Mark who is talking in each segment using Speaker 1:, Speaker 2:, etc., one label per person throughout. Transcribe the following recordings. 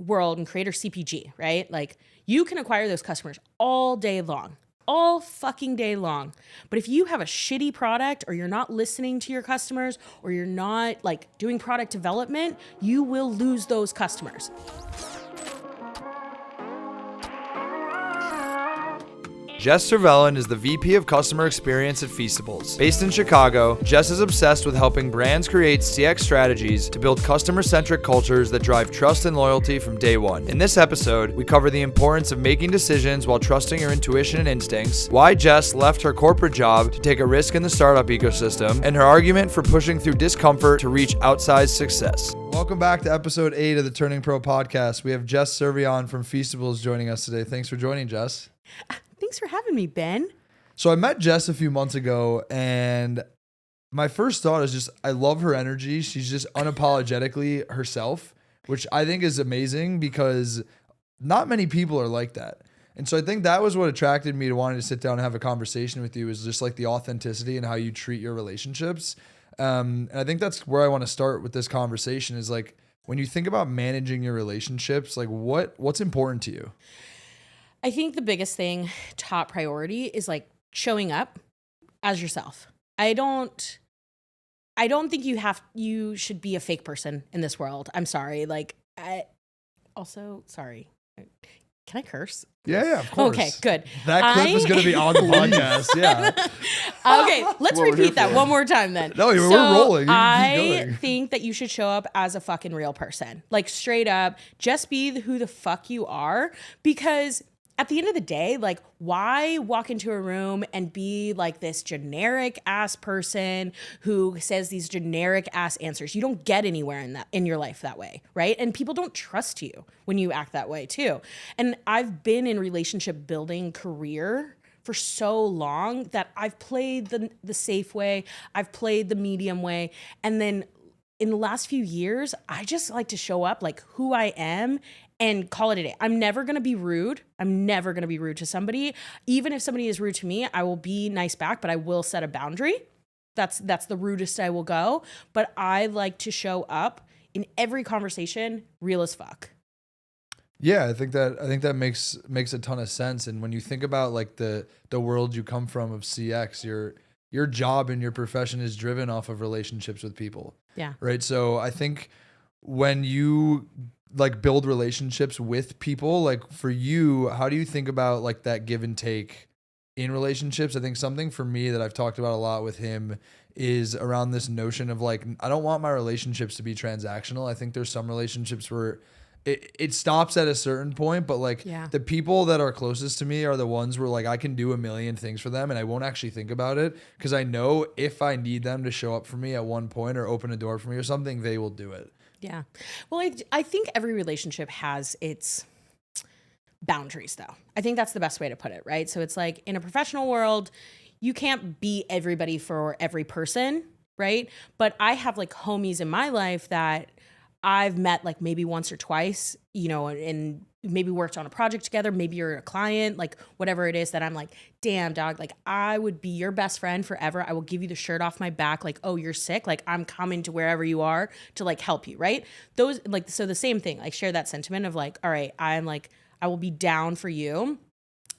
Speaker 1: world and creator CPG, right? Like you can acquire those customers all day long, all fucking day long. But if you have a shitty product or you're not listening to your customers or you're not like doing product development, you will lose those customers.
Speaker 2: Jess Cervellon is the VP of Customer Experience at Feastables. Based in Chicago, Jess is obsessed with helping brands create CX strategies to build customer-centric cultures that drive trust and loyalty from day one. In this episode, we cover the importance of making decisions while trusting your intuition and instincts, why Jess left her corporate job to take a risk in the startup ecosystem, and her argument for pushing through discomfort to reach outsized success.
Speaker 3: Welcome back to episode 8 of the Turning Pro podcast. We have Jess Cervellon from Feastables joining us today. Thanks for joining, Jess.
Speaker 1: Thanks for having me, Ben.
Speaker 3: So I met Jess a few months ago, and my first thought is just, I love her energy. She's just unapologetically herself, which I think is amazing because not many people are like that. And so I think that was what attracted me to wanting to sit down and have a conversation with you, is just like the authenticity and how you treat your relationships. And I think that's where I want to start with this conversation is like, when you think about managing your relationships, like what's important to you?
Speaker 1: I think the biggest thing, top priority, is like showing up as yourself. I don't think you should be a fake person in this world. I'm sorry. Sorry. Can I curse?
Speaker 3: Yeah, of course.
Speaker 1: Okay, good.
Speaker 3: That clip is going to be on the podcast. Yeah.
Speaker 1: Okay, let's repeat that one more time then.
Speaker 3: No, we're rolling. You can keep
Speaker 1: I
Speaker 3: going.
Speaker 1: think that you should show up as a fucking real person. Like straight up, just be who the fuck you are, because at the end of the day, like, why walk into a room and be like this generic ass person who says these generic ass answers? You don't get anywhere in your life that way, right? And people don't trust you when you act that way too. And I've been in relationship building career for so long that I've played the safe way, I've played the medium way, and then in the last few years, I just like to show up like who I am and call it a day. I'm never going to be rude. I'm never going to be rude to somebody. Even if somebody is rude to me, I will be nice back, but I will set a boundary. That's the rudest I will go. But I like to show up in every conversation real as fuck.
Speaker 3: Yeah, I think that makes a ton of sense. And when you think about like the world you come from of CX, your job and your profession is driven off of relationships with people.
Speaker 1: Yeah.
Speaker 3: Right. So I think when you like build relationships with people, like for you, how do you think about like that give and take in relationships? I think something for me that I've talked about a lot with him is around this notion of like, I don't want my relationships to be transactional. I think there's some relationships where it stops at a certain point, but like the people that are closest to me are the ones where like I can do a million things for them and I won't actually think about it because I know if I need them to show up for me at one point or open a door for me or something, they will do it.
Speaker 1: Yeah. Well, I think every relationship has its boundaries, though. I think that's the best way to put it, right? So it's like in a professional world, you can't be everybody for every person, right? But I have like homies in my life that I've met like maybe once or twice, you know, and maybe worked on a project together. Maybe you're a client, like whatever it is that I'm like, damn dog, like I would be your best friend forever. I will give you the shirt off my back. Like, oh, you're sick. Like I'm coming to wherever you are to like help you. Right. Those like, so the same thing, like share that sentiment of like, all right, I will be down for you.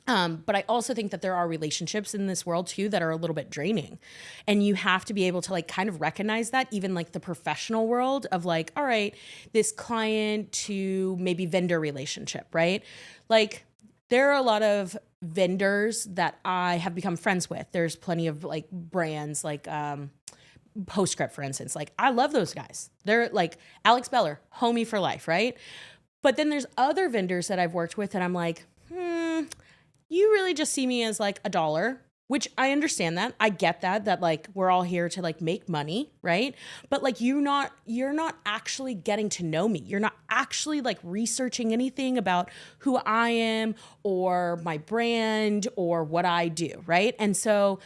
Speaker 1: But I also think that there are relationships in this world too that are a little bit draining, and you have to be able to like kind of recognize that, even like the professional world of like, all right, this client to maybe vendor relationship, right? Like there are a lot of vendors that I have become friends with. There's plenty of like brands like Postscript, for instance. Like I love those guys. They're like Alex Beller, homie for life, right? But then there's other vendors that I've worked with and I'm like, you really just see me as like $1, which I understand that. I get that like we're all here to like make money, right? But like you're not actually getting to know me. You're not actually like researching anything about who I am or my brand or what I do, right? And so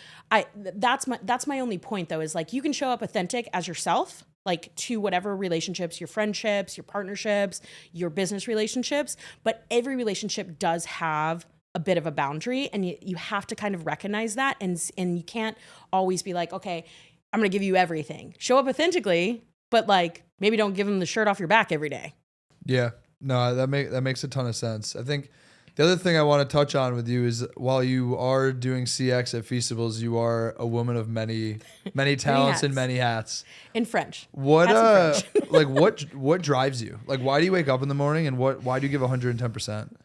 Speaker 1: that's my only point though, is like you can show up authentic as yourself, like to whatever relationships, your friendships, your partnerships, your business relationships, but every relationship does have a bit of a boundary, and you have to kind of recognize that, and you can't always be like, okay, I'm going to give you everything. Show up authentically, but like maybe don't give them the shirt off your back every day.
Speaker 3: Yeah. No, that makes a ton of sense. I think the other thing I want to touch on with you is while you are doing CX at Feastables, you are a woman of many talents and many hats.
Speaker 1: In French.
Speaker 3: What
Speaker 1: Hats in French.
Speaker 3: like what drives you? Like why do you wake up in the morning and why do you give 110%?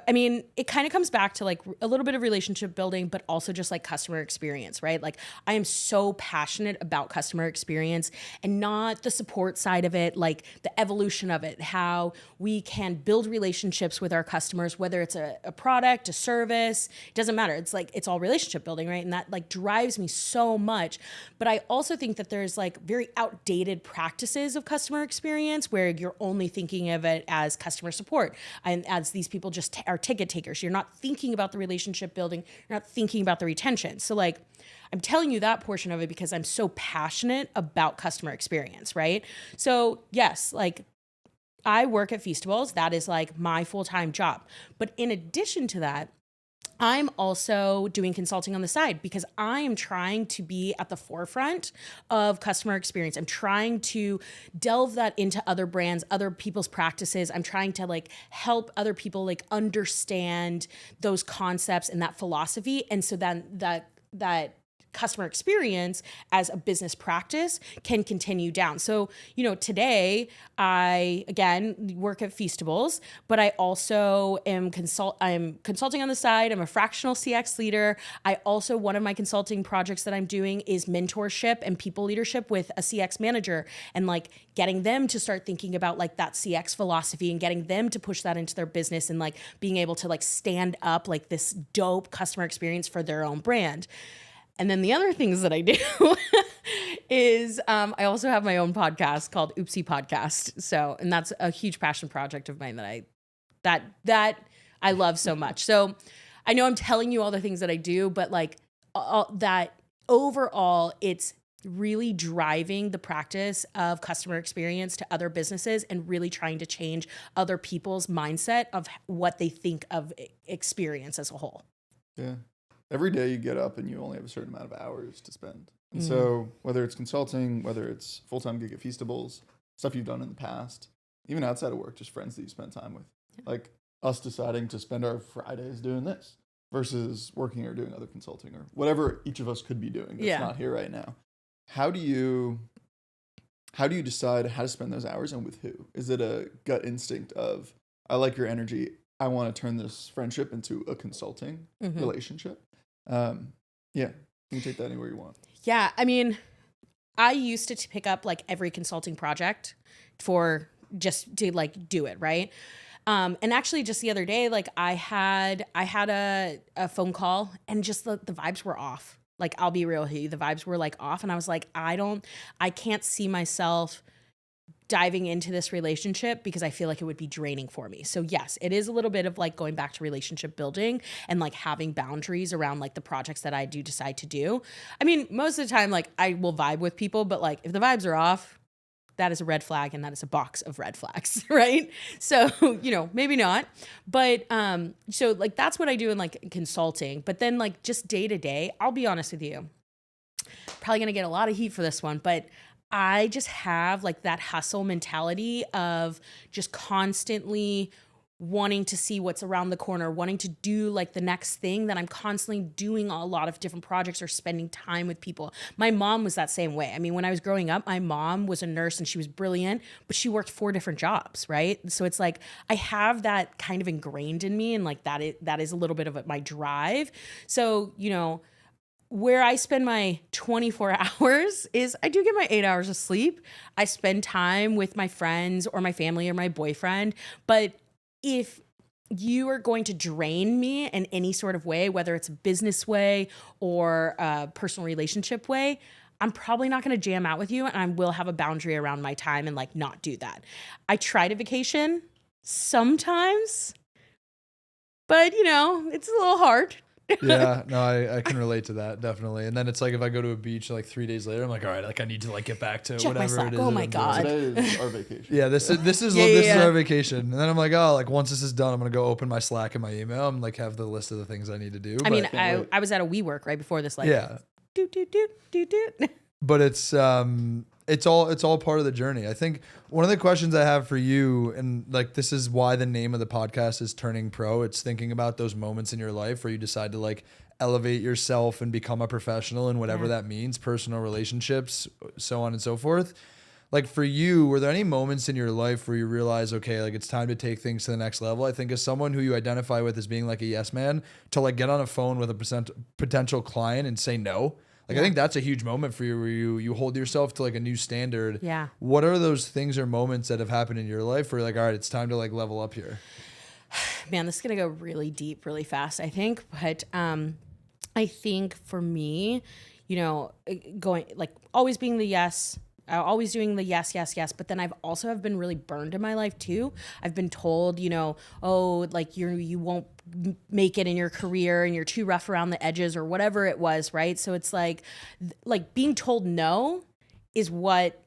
Speaker 1: I mean, it kind of comes back to like a little bit of relationship building, but also just like customer experience, right? Like I am so passionate about customer experience and not the support side of it, like the evolution of it, how we can build relationships with our customers, whether it's a product, a service, it doesn't matter. It's like, it's all relationship building, right? And that like drives me so much. But I also think that there's like very outdated practices of customer experience where you're only thinking of it as customer support and as these people just are ticket takers. You're not thinking about the relationship building. You're not thinking about the retention. So like, I'm telling you that portion of it because I'm so passionate about customer experience, right? So yes, like I work at Feastables. That is like my full-time job. But in addition to that, I'm also doing consulting on the side because I am trying to be at the forefront of customer experience. I'm trying to delve that into other brands, other people's practices. I'm trying to like help other people like understand those concepts and that philosophy. And so then that customer experience as a business practice can continue down. So, you know, today I, again, work at Feastables, but I also I'm consulting on the side. I'm a fractional CX leader. I also, one of my consulting projects that I'm doing is mentorship and people leadership with a CX manager and like getting them to start thinking about like that CX philosophy and getting them to push that into their business and like being able to like stand up like this dope customer experience for their own brand. And then the other things that I do is I also have my own podcast called Oopsie Podcast. So, and that's a huge passion project of mine that I love so much. So I know I'm telling you all the things that I do, but like that overall, it's really driving the practice of customer experience to other businesses and really trying to change other people's mindset of what they think of experience as a whole.
Speaker 4: Yeah. Every day you get up and you only have a certain amount of hours to spend. And so whether it's consulting, whether it's full-time gig at Feastables, stuff you've done in the past, even outside of work, just friends that you spend time with, like us deciding to spend our Fridays doing this versus working or doing other consulting or whatever each of us could be doing that's not here right now. How do you decide how to spend those hours and with who? Is it a gut instinct of, I like your energy, I want to turn this friendship into a consulting relationship? You can take that anywhere you want.
Speaker 1: Yeah. I mean, I used to pick up like every consulting project for just to like do it. Right. And actually just the other day, like I had a phone call and just the vibes were off. Like, I'll be real with you. The vibes were like off. And I was like, I can't see myself diving into this relationship because I feel like it would be draining for me. So yes, it is a little bit of like going back to relationship building and like having boundaries around like the projects that I do decide to do. I mean, most of the time, like I will vibe with people, but like if the vibes are off, that is a red flag and that is a box of red flags, right? So, you know, maybe not. But so like that's what I do in like consulting. But then like just day to day, I'll be honest with you, probably gonna get a lot of heat for this one, but I just have like that hustle mentality of just constantly wanting to see what's around the corner, wanting to do like the next thing, that I'm constantly doing a lot of different projects or spending time with people. My mom was that same way. I mean, when I was growing up, my mom was a nurse and she was brilliant, but she worked 4 different jobs, right? So it's like, I have that kind of ingrained in me and like that is a little bit of my drive. So, you know, where I spend my 24 hours is I do get my 8 hours of sleep. I spend time with my friends or my family or my boyfriend. But if you are going to drain me in any sort of way, whether it's a business way or a personal relationship way, I'm probably not going to jam out with you, and I will have a boundary around my time and like not do that. I try to vacation sometimes, but you know, it's a little hard.
Speaker 3: Yeah, no, I can relate to that, definitely. And then it's like if I go to a beach like 3 days later, I'm like, all right, like I need to like get back to
Speaker 1: check
Speaker 3: whatever
Speaker 1: my Slack.
Speaker 3: it is.
Speaker 1: Oh
Speaker 3: that
Speaker 1: my
Speaker 3: I'm
Speaker 1: God.
Speaker 3: doing.
Speaker 4: Today is our vacation.
Speaker 3: Yeah, this is our vacation. And then I'm like, oh, like once this is done, I'm gonna go open my Slack and my email and like have the list of the things I need to do.
Speaker 1: I mean, I was at a WeWork right before this, like,
Speaker 3: yeah,
Speaker 1: do.
Speaker 3: but it's it's all part of the journey. I think one of the questions I have for you, and like this is why the name of the podcast is Turning Pro. It's thinking about those moments in your life where you decide to like elevate yourself and become a professional in whatever that means, personal relationships, so on and so forth. Like for you, were there any moments in your life where you realize, okay, like it's time to take things to the next level? I think as someone who you identify with as being like a yes man, to like get on a phone with a potential client and say no, like I think that's a huge moment for you where you hold yourself to like a new standard.
Speaker 1: Yeah.
Speaker 3: What are those things or moments that have happened in your life where you're like, all right, it's time to like level up here?
Speaker 1: Man, this is going to go really deep, really fast, I think. But I think for me, you know, going like always being the yes, always doing the yes, yes, yes. But then I've also have been really burned in my life too. I've been told, you know, oh, like you won't make it in your career and you're too rough around the edges or whatever it was, right? So it's like being told no is what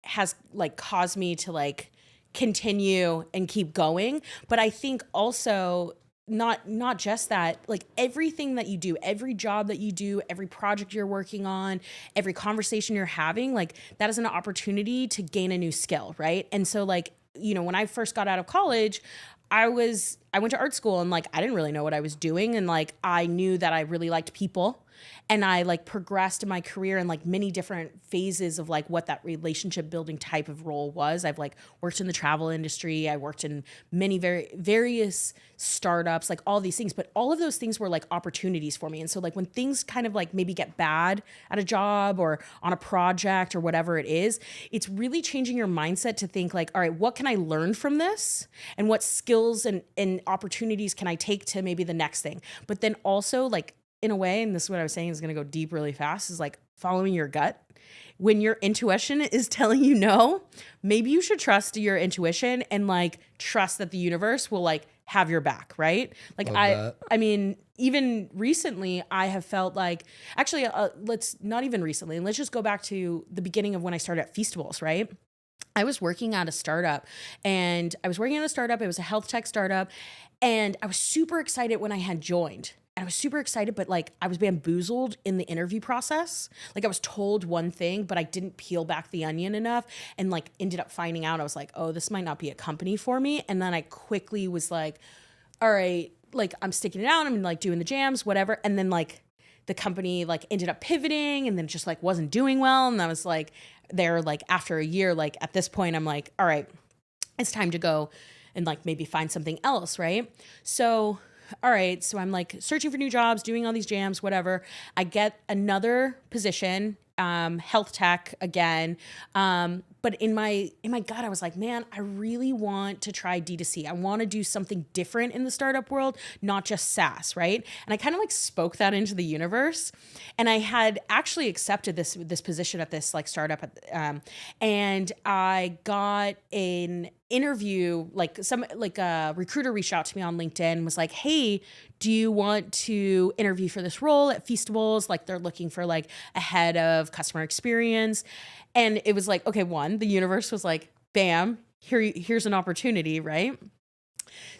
Speaker 1: has like caused me to like continue and keep going. But I think also not just that, like everything that you do, every job that you do, every project you're working on, every conversation you're having, like that is an opportunity to gain a new skill, right? And so like, you know, when I first got out of college, I went to art school and like I didn't really know what I was doing, and like I knew that I really liked people, and I like progressed in my career in like many different phases of like what that relationship building type of role was. I've like worked in the travel industry, I worked in many various startups, like all these things, but all of those things were like opportunities for me. And so like when things kind of like maybe get bad at a job or on a project or whatever it is, it's really changing your mindset to think like, all right, what can I learn from this? And what skills and opportunities can I take to maybe the next thing? But then also like in a way, and this is what I was saying is going to go deep really fast, is like following your gut. When your intuition is telling you no, maybe you should trust your intuition and like trust that the universe will like have your back, right? Like I mean, even recently I have felt like, actually, let's not even recently, let's just go back to the beginning of when I started at Feastables, right? I was working at a startup and it was a health tech startup, and I was super excited when I had joined. And I was super excited, but like I was bamboozled in the interview process. Like I was told one thing, but I didn't peel back the onion enough, and like ended up finding out I was like, oh, this might not be a company for me. And then I quickly was like, all right, like I'm sticking it out. I'm like doing the jams, whatever. And then like the company like ended up pivoting and then just like wasn't doing well. And I was like there like after a year, like at this point I'm like, all right, it's time to go and like maybe find something else, right? So all right, so I'm like searching for new jobs, doing all these jams, whatever. I get another position, health tech again. But in my gut, I was like, man, I really want to try D2C. I want to do something different in the startup world, not just SaaS, right? And I kind of like spoke that into the universe. And I had actually accepted this position at this like startup, and I got an interview, like a recruiter reached out to me on LinkedIn and was like, hey, do you want to interview for this role at Feastables? Like they're looking for like a head of customer experience. And it was like, okay, the universe was like, bam, here's an opportunity, right?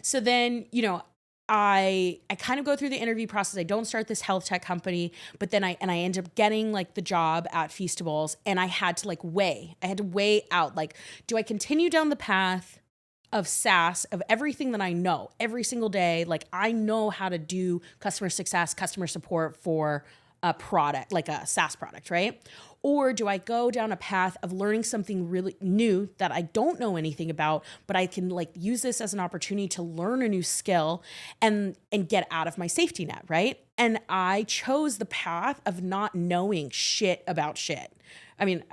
Speaker 1: So then, you know, I kind of go through the interview process. I don't start this health tech company, but then I end up getting like the job at Feastables, and I had to weigh out, like, do I continue down the path of SaaS, of everything that I know every single day? Like I know how to do customer success, customer support for a product, like a SaaS product, right? Or do I go down a path of learning something really new that I don't know anything about, but I can like use this as an opportunity to learn a new skill and get out of my safety net, right? And I chose the path of not knowing shit about shit. I mean,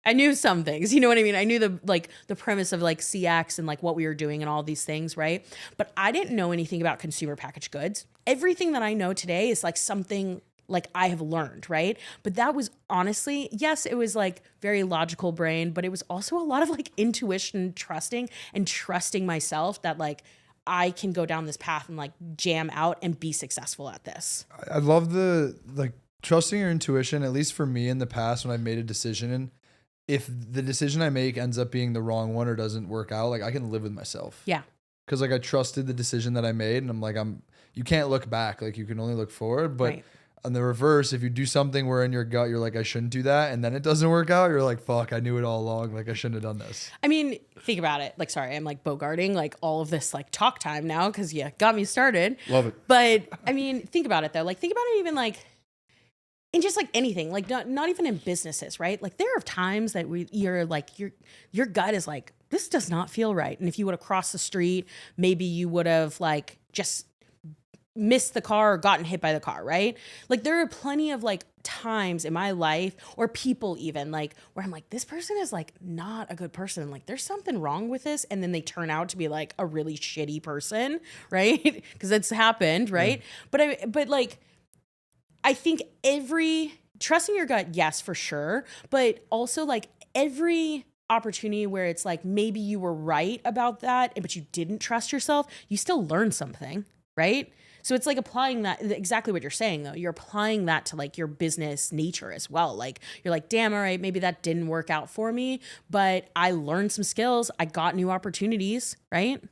Speaker 1: I knew some things, you know what I mean? I knew the premise of like CX and like what we were doing and all these things, right? But I didn't know anything about consumer packaged goods. Everything that I know today is like something like I have learned, right? But that was honestly, yes, it was like very logical brain, but it was also a lot of like intuition, trusting myself that like I can go down this path and like jam out and be successful at this.
Speaker 3: I love the like trusting your intuition, at least for me in the past when I made a decision, and if the decision I make ends up being the wrong one or doesn't work out, like I can live with myself.
Speaker 1: Yeah.
Speaker 3: Cause like I trusted the decision that I made, and I'm like, you can't look back. Like you can only look forward. But on the reverse, if you do something where in your gut you're like, I shouldn't do that, and then it doesn't work out, you're like, fuck, I knew it all along. Like I shouldn't have done this.
Speaker 1: I mean, think about it. Like, sorry, I'm like bogarting like all of this like talk time now because you got me started.
Speaker 4: Love it.
Speaker 1: But I mean, think about it though. Like, think about it even like in just like anything, like not even in businesses, right? Like there are times that you're like your gut is like, this does not feel right. And if you would have crossed the street, maybe you would have like just missed the car or gotten hit by the car, right? Like there are plenty of like times in my life or people even like where I'm like, this person is like not a good person. Like there's something wrong with this. And then they turn out to be like a really shitty person, right? Because it's happened, right? But like, I think trusting your gut, yes, for sure. But also like every opportunity where it's like, maybe you were right about that, but you didn't trust yourself, you still learn something, right? So it's like applying that, exactly what you're saying though. You're applying that to like your business nature as well. Like you're like, damn, all right, maybe that didn't work out for me, but I learned some skills. I got new opportunities, right?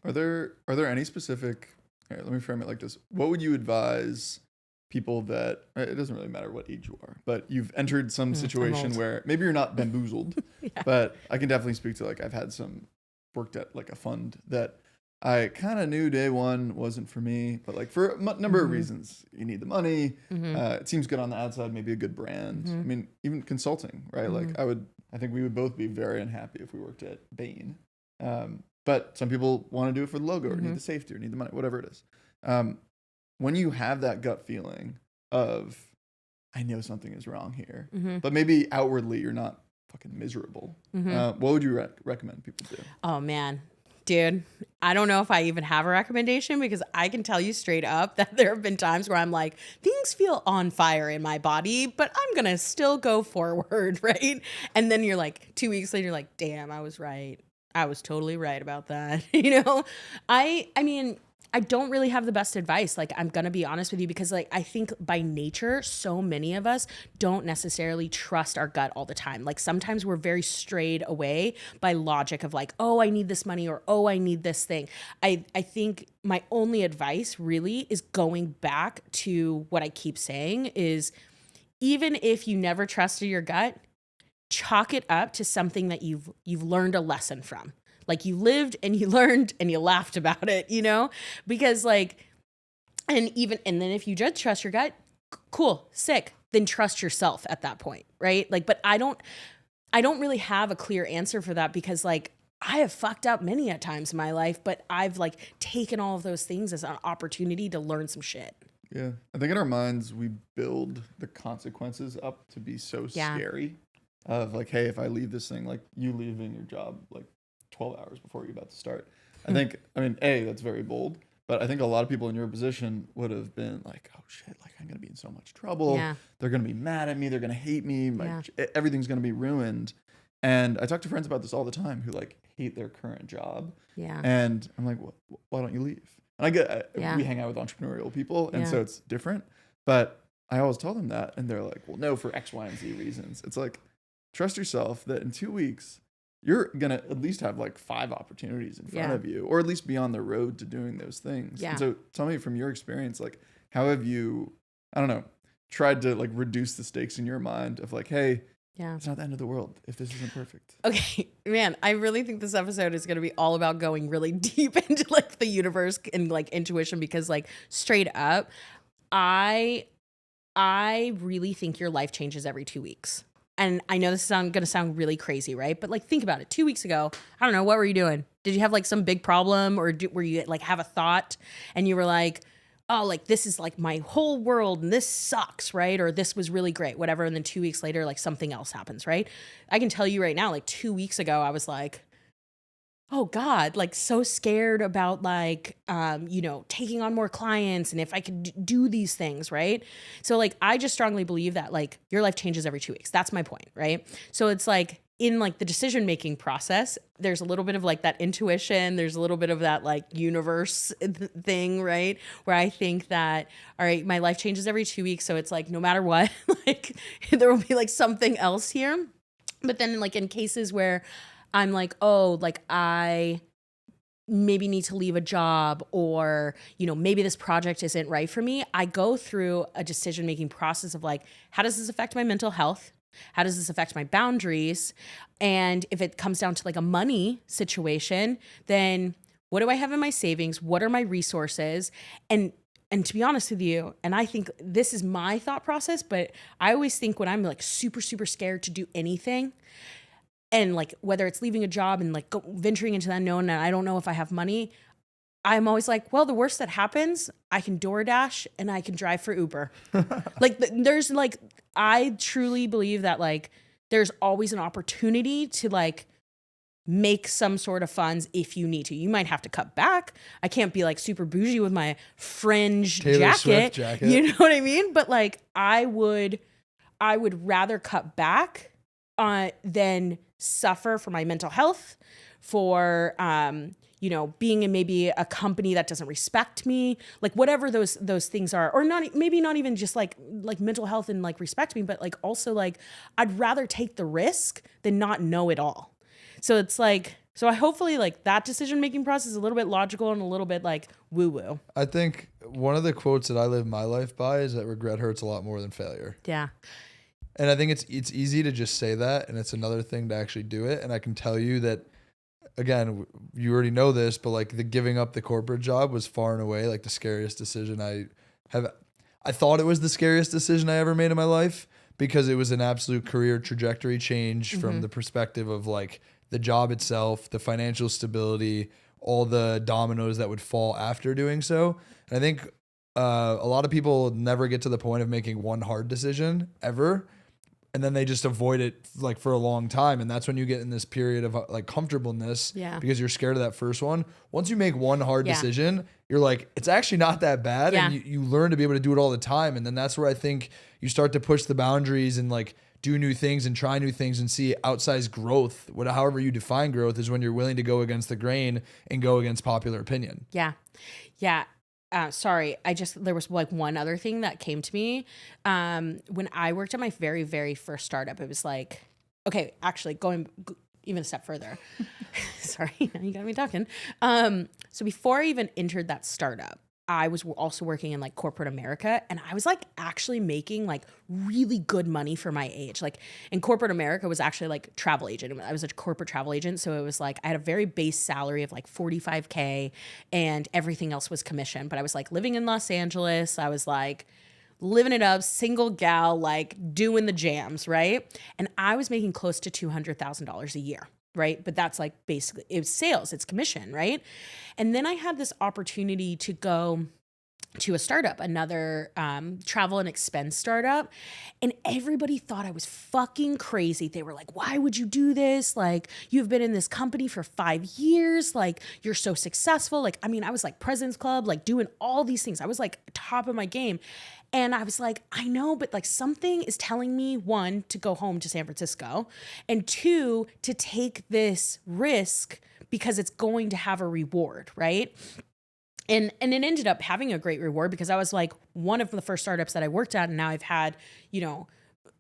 Speaker 4: Are there any specific, here, let me frame it like this. What would you advise people that, it doesn't really matter what age you are, but you've entered some situation where maybe you're not bamboozled, but I can definitely speak to like, I've had worked at like a fund that I kind of knew day one wasn't for me, but like for a number of reasons, you need the money. It seems good on the outside, maybe a good brand. I mean, even consulting, right? Like I think we would both be very unhappy if we worked at Bain. But some people want to do it for the logo or need the safety or need the money, whatever it is. When you have that gut feeling of, I know something is wrong here, but maybe outwardly you're not fucking miserable. What would you recommend people do?
Speaker 1: Oh man. Dude, I don't know if I even have a recommendation because I can tell you straight up that there have been times where I'm like, things feel on fire in my body, but I'm going to still go forward, right? And then you're like 2 weeks later, you're like, damn, I was right. I was totally right about that. You know, I mean, I don't really have the best advice. Like, I'm going to be honest with you because like, I think by nature, so many of us don't necessarily trust our gut all the time. Like sometimes we're very strayed away by logic of like, oh, I need this money or, oh, I need this thing. I think my only advice really is going back to what I keep saying is even if you never trusted your gut, chalk it up to something that you've learned a lesson from. Like you lived and you learned and you laughed about it, you know, because like, and then if you just trust your gut, cool, sick, then trust yourself at that point. Right. Like, but I don't really have a clear answer for that because like I have fucked up many a times in my life, but I've like taken all of those things as an opportunity to learn some shit.
Speaker 4: Yeah. I think in our minds, we build the consequences up to be so scary of like, hey, if I leave this thing, like you leaving your job, like 12 hours before you're about to start. I mean, that's very bold, but I think a lot of people in your position would have been like, oh shit, like I'm going to be in so much trouble. Yeah. They're going to be mad at me. They're going to hate me. Everything's going to be ruined. And I talk to friends about this all the time who like hate their current job. Yeah. And I'm like, why don't you leave? And we hang out with entrepreneurial people. And so it's different, but I always tell them that. And they're like, well, no, for X, Y, and Z reasons. It's like, trust yourself that in 2 weeks, you're going to at least have like 5 opportunities in front of you, or at least be on the road to doing those things. Yeah. And so tell me from your experience, like, how have you, I don't know, tried to like reduce the stakes in your mind of like, hey, it's not the end of the world if this isn't perfect. Okay,
Speaker 1: man, I really think this episode is going to be all about going really deep into like the universe and like intuition, because like straight up, I really think your life changes every 2 weeks. And I know this is going to sound really crazy, right? But like, think about it. 2 weeks ago, I don't know, what were you doing? Did you have like some big problem, or were you like have a thought and you were like, oh, like this is like my whole world and this sucks, right? Or this was really great, whatever. And then 2 weeks later, like something else happens, right? I can tell you right now, like 2 weeks ago, I was like, oh God, like so scared about like, taking on more clients and if I could do these things, right? So like, I just strongly believe that like your life changes every 2 weeks. That's my point, right? So it's like in like the decision-making process, there's a little bit of like that intuition. There's a little bit of that like universe thing, right? Where I think that, all right, my life changes every 2 weeks. So it's like, no matter what, like there will be like something else here. But then like in cases where I'm like, oh, like I maybe need to leave a job, or, maybe this project isn't right for me, I go through a decision-making process of like, how does this affect my mental health? How does this affect my boundaries? And if it comes down to like a money situation, then what do I have in my savings? What are my resources? And to be honest with you, and I think this is my thought process, but I always think when I'm like super, super scared to do anything, and like whether it's leaving a job and like venturing into the unknown and I don't know if I have money, I'm always like, well, the worst that happens, I can DoorDash and I can drive for Uber. There's like, I truly believe that like there's always an opportunity to like make some sort of funds if you need to. You might have to cut back. I can't be like super bougie with my fringe
Speaker 3: Taylor Swift jacket.
Speaker 1: You know what I mean? But like I would rather cut back than suffer for my mental health, for being in maybe a company that doesn't respect me, like whatever those things are, or not even just like mental health and like respect me, but like also like I'd rather take the risk than not know it all. So it's like, I hopefully like that decision making process is a little bit logical and a little bit like woo woo.
Speaker 3: I think one of the quotes that I live my life by is that regret hurts a lot more than failure.
Speaker 1: Yeah.
Speaker 3: And I think it's easy to just say that, and it's another thing to actually do it. And I can tell you that, again, you already know this, but like the giving up the corporate job was far and away like the scariest decision I thought it was the scariest decision I ever made in my life, because it was an absolute career trajectory change from the perspective of like the job itself, the financial stability, all the dominoes that would fall after doing so. And I think a lot of people never get to the point of making one hard decision ever, and then they just avoid it like for a long time. And that's when you get in this period of like comfortableness, because you're scared of that first one. Once you make one hard decision, you're like, it's actually not that bad. And you learn to be able to do it all the time. And then that's where I think you start to push the boundaries and like do new things and try new things and see outsized growth. However you define growth is when you're willing to go against the grain and go against popular opinion.
Speaker 1: Yeah. Yeah. Sorry, there was like one other thing that came to me. When I worked at my very, very first startup, it was like, okay, actually going even a step further. Sorry, now you got me talking. So before I even entered that startup, I was also working in like corporate America, and I was like actually making like really good money for my age. Like in corporate America was actually like travel agent. I was a corporate travel agent. So it was like, I had a very base salary of like $45K and everything else was commission. But I was like living in Los Angeles. I was like living it up, single gal, like doing the jams, right? And I was making close to $200,000 a year. Right. But that's like basically it was sales, it's commission. Right. And then I had this opportunity to go to a startup, another travel and expense startup. And everybody thought I was fucking crazy. They were like, why would you do this? Like, you've been in this company for 5 years. Like, you're so successful. Like, I mean, I was like President's Club, like doing all these things. I was like top of my game. And I was like, I know, but like something is telling me, one, to go home to San Francisco, and two, to take this risk because it's going to have a reward, right? And it ended up having a great reward because I was like one of the first startups that I worked at. And now I've had,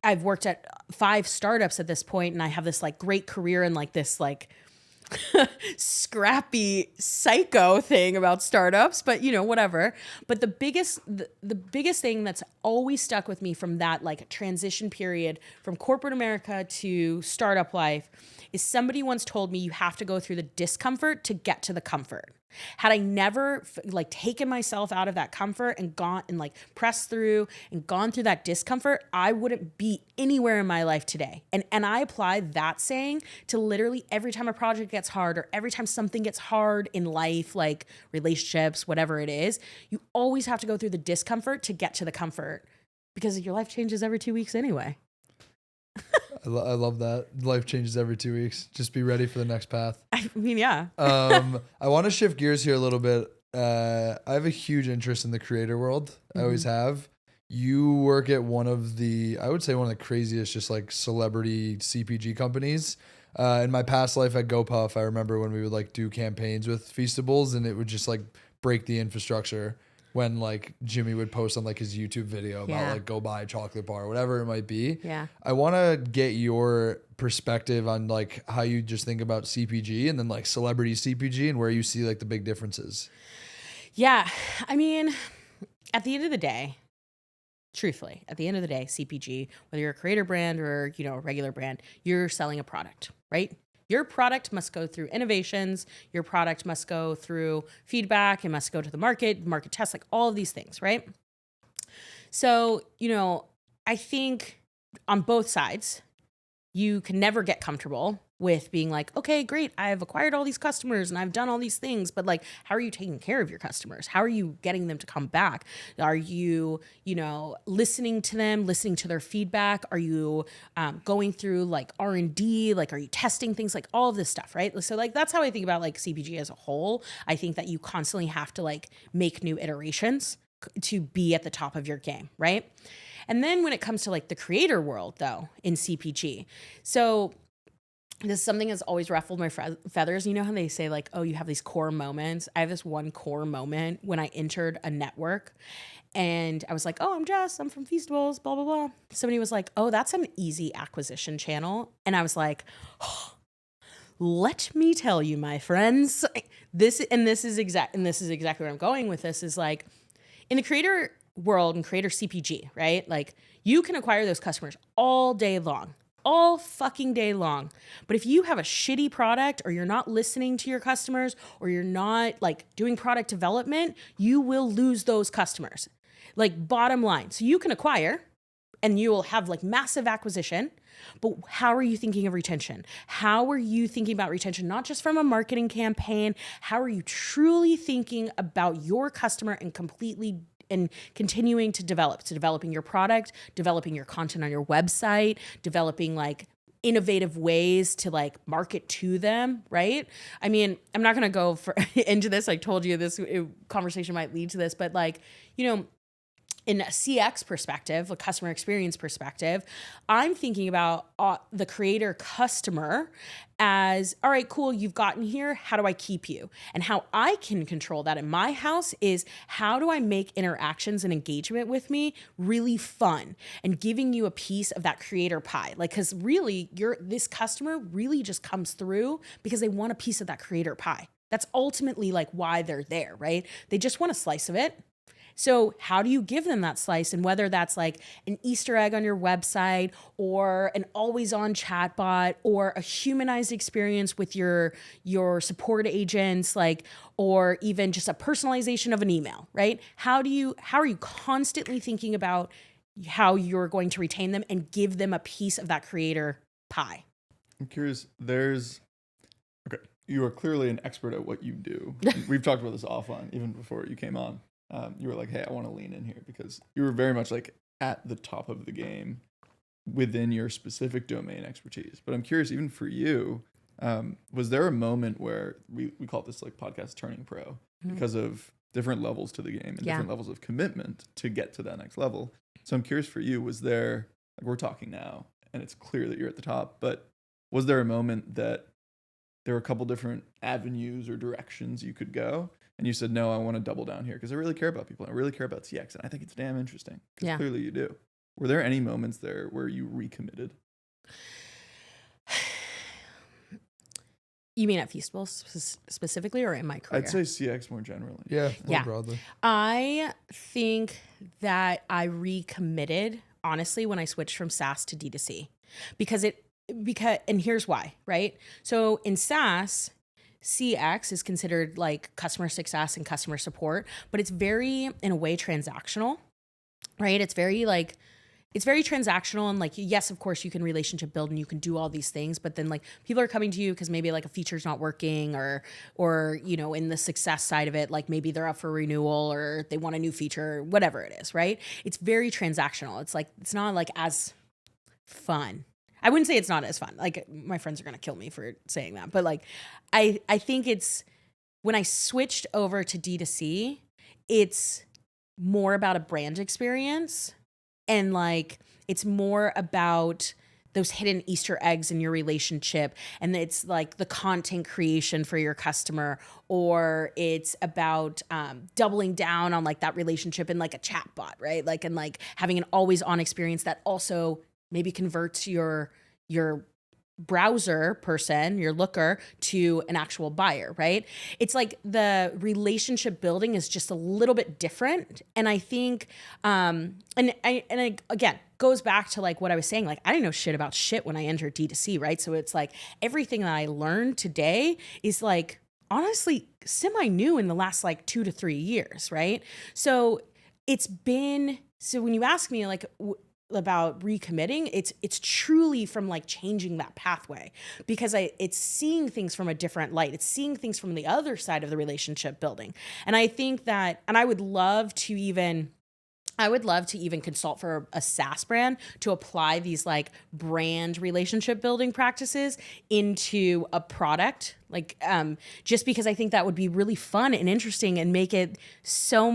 Speaker 1: I've worked at 5 startups at this point, and I have this like great career in like this like scrappy psycho thing about startups, but whatever. But the biggest thing that's always stuck with me from that like transition period from corporate America to startup life is somebody once told me you have to go through the discomfort to get to the comfort. Had I never like taken myself out of that comfort and gone and like pressed through and gone through that discomfort, I wouldn't be anywhere in my life today. And I apply that saying to literally every time a project gets hard or every time something gets hard in life, like relationships, whatever it is, you always have to go through the discomfort to get to the comfort because your life changes every 2 weeks anyway.
Speaker 3: I love that. Life changes every 2 weeks. Just be ready for the next path.
Speaker 1: I mean, yeah.
Speaker 3: I want to shift gears here a little bit. I have a huge interest in the creator world. I always have. You work at one of the craziest just like celebrity CPG companies. In my past life at GoPuff, I remember when we would like do campaigns with Feastables and it would just like break the infrastructure. when like Jimmy would post on like his YouTube video about
Speaker 1: Yeah.
Speaker 3: like go buy a chocolate bar, whatever it might be.
Speaker 1: Yeah.
Speaker 3: I want to get your perspective on like how you just think about CPG and then like celebrity CPG and where you see like the big differences.
Speaker 1: Yeah. I mean, at the end of the day, truthfully, at the end of the day, CPG, whether you're a creator brand or, you know, a regular brand, you're selling a product, right? Your product must go through innovations. Your product must go through feedback. It must go to the market tests, like all of these things, right? So, you know, I think on both sides, you can never get comfortable with being like, okay, great, I've acquired all these customers and I've done all these things, but like, how are you taking care of your customers? How are you getting them to come back? Are you, you know, listening to them, listening to their feedback? Are you going through like R&D? Like, are you testing things, like all of this stuff, right? So like, that's how I think about like CPG as a whole. I think that you constantly have to like make new iterations to be at the top of your game, right? And then when it comes to like the creator world though, in CPG, so this is something that's always ruffled my feathers. You know how they say like, oh, you have these core moments? I have this one core moment when I entered a network and I was like, oh, I'm Jess, I'm from Feastables, blah, blah, blah. Somebody was like, oh, that's an easy acquisition channel. And I was like, oh, let me tell you, my friends, this is exactly where I'm going with this is like in the creator world and creator CPG, right? Like you can acquire those customers all day long. All fucking day long. But if you have a shitty product or you're not listening to your customers or you're not like doing product development, you will lose those customers. Like bottom line. So you can acquire and you will have like massive acquisition, but how are you thinking of retention? How are you thinking about retention? Not just from a marketing campaign. How are you truly thinking about your customer and continuing to developing your product, developing your content on your website, developing like innovative ways to like market to them, right? I mean, I'm not going to go into this. I told you this conversation might lead to this, but like, you know, in a CX perspective, a customer experience perspective, I'm thinking about the creator customer as, all right, cool, you've gotten here. How do I keep you? And how I can control that in my house is how do I make interactions and engagement with me really fun and giving you a piece of that creator pie? Like, cause really this customer really just comes through because they want a piece of that creator pie. That's ultimately like why they're there, right? They just want a slice of it. So how do you give them that slice? And whether that's like an Easter egg on your website or an always on chatbot or a humanized experience with your support agents, like, or even just a personalization of an email, right? How are you constantly thinking about how you're going to retain them and give them a piece of that creator pie?
Speaker 4: I'm curious, okay, you are clearly an expert at what you do. We've talked about this offline, even before you came on. You were like, hey, I want to lean in here because you were very much like at the top of the game within your specific domain expertise. But I'm curious, even for you, was there a moment where we call this like podcast turning pro because of different levels to the game and different levels of commitment to get to that next level? So I'm curious for you, was there, like we're talking now and it's clear that you're at the top, but was there a moment that there were a couple different avenues or directions you could go? And you said, no, I want to double down here because I really care about people. I really care about CX. And I think it's damn interesting because clearly you do. Were there any moments there where you recommitted?
Speaker 1: You mean at Feastables specifically or in my career?
Speaker 4: I'd say CX more generally.
Speaker 3: Yeah, more broadly.
Speaker 1: I think that I recommitted, honestly, when I switched from SaaS to D2C. Because and here's why, right? So in SaaS, CX is considered like customer success and customer support, but it's very, in a way, transactional, right? It's very transactional and like, yes, of course you can relationship build and you can do all these things, but then like people are coming to you because maybe like a feature's not working or, you know, in the success side of it, like maybe they're up for renewal or they want a new feature, whatever it is, right? It's very transactional. It's like, it's not like as fun. I wouldn't say it's not as fun. Like my friends are going to kill me for saying that. But like, I think it's when I switched over to D2C, it's more about a brand experience and like, it's more about those hidden Easter eggs in your relationship, and it's like the content creation for your customer, or it's about doubling down on like that relationship in like a chat bot, right? Like, and like having an always on experience that also maybe converts your browser person, your looker, to an actual buyer, right? It's like the relationship building is just a little bit different. And I think, again, goes back to like what I was saying, like I didn't know shit about shit when I entered D2C, right? So it's like everything that I learned today is like, honestly, semi-new in the last like 2 to 3 years, right? So so when you ask me like, about recommitting, it's truly from like changing that pathway, because it's seeing things from a different light. It's seeing things from the other side of the relationship building. And I think that, and I would love to even consult for a SaaS brand to apply these like brand relationship building practices into a product, like just because I think that would be really fun and interesting and make it so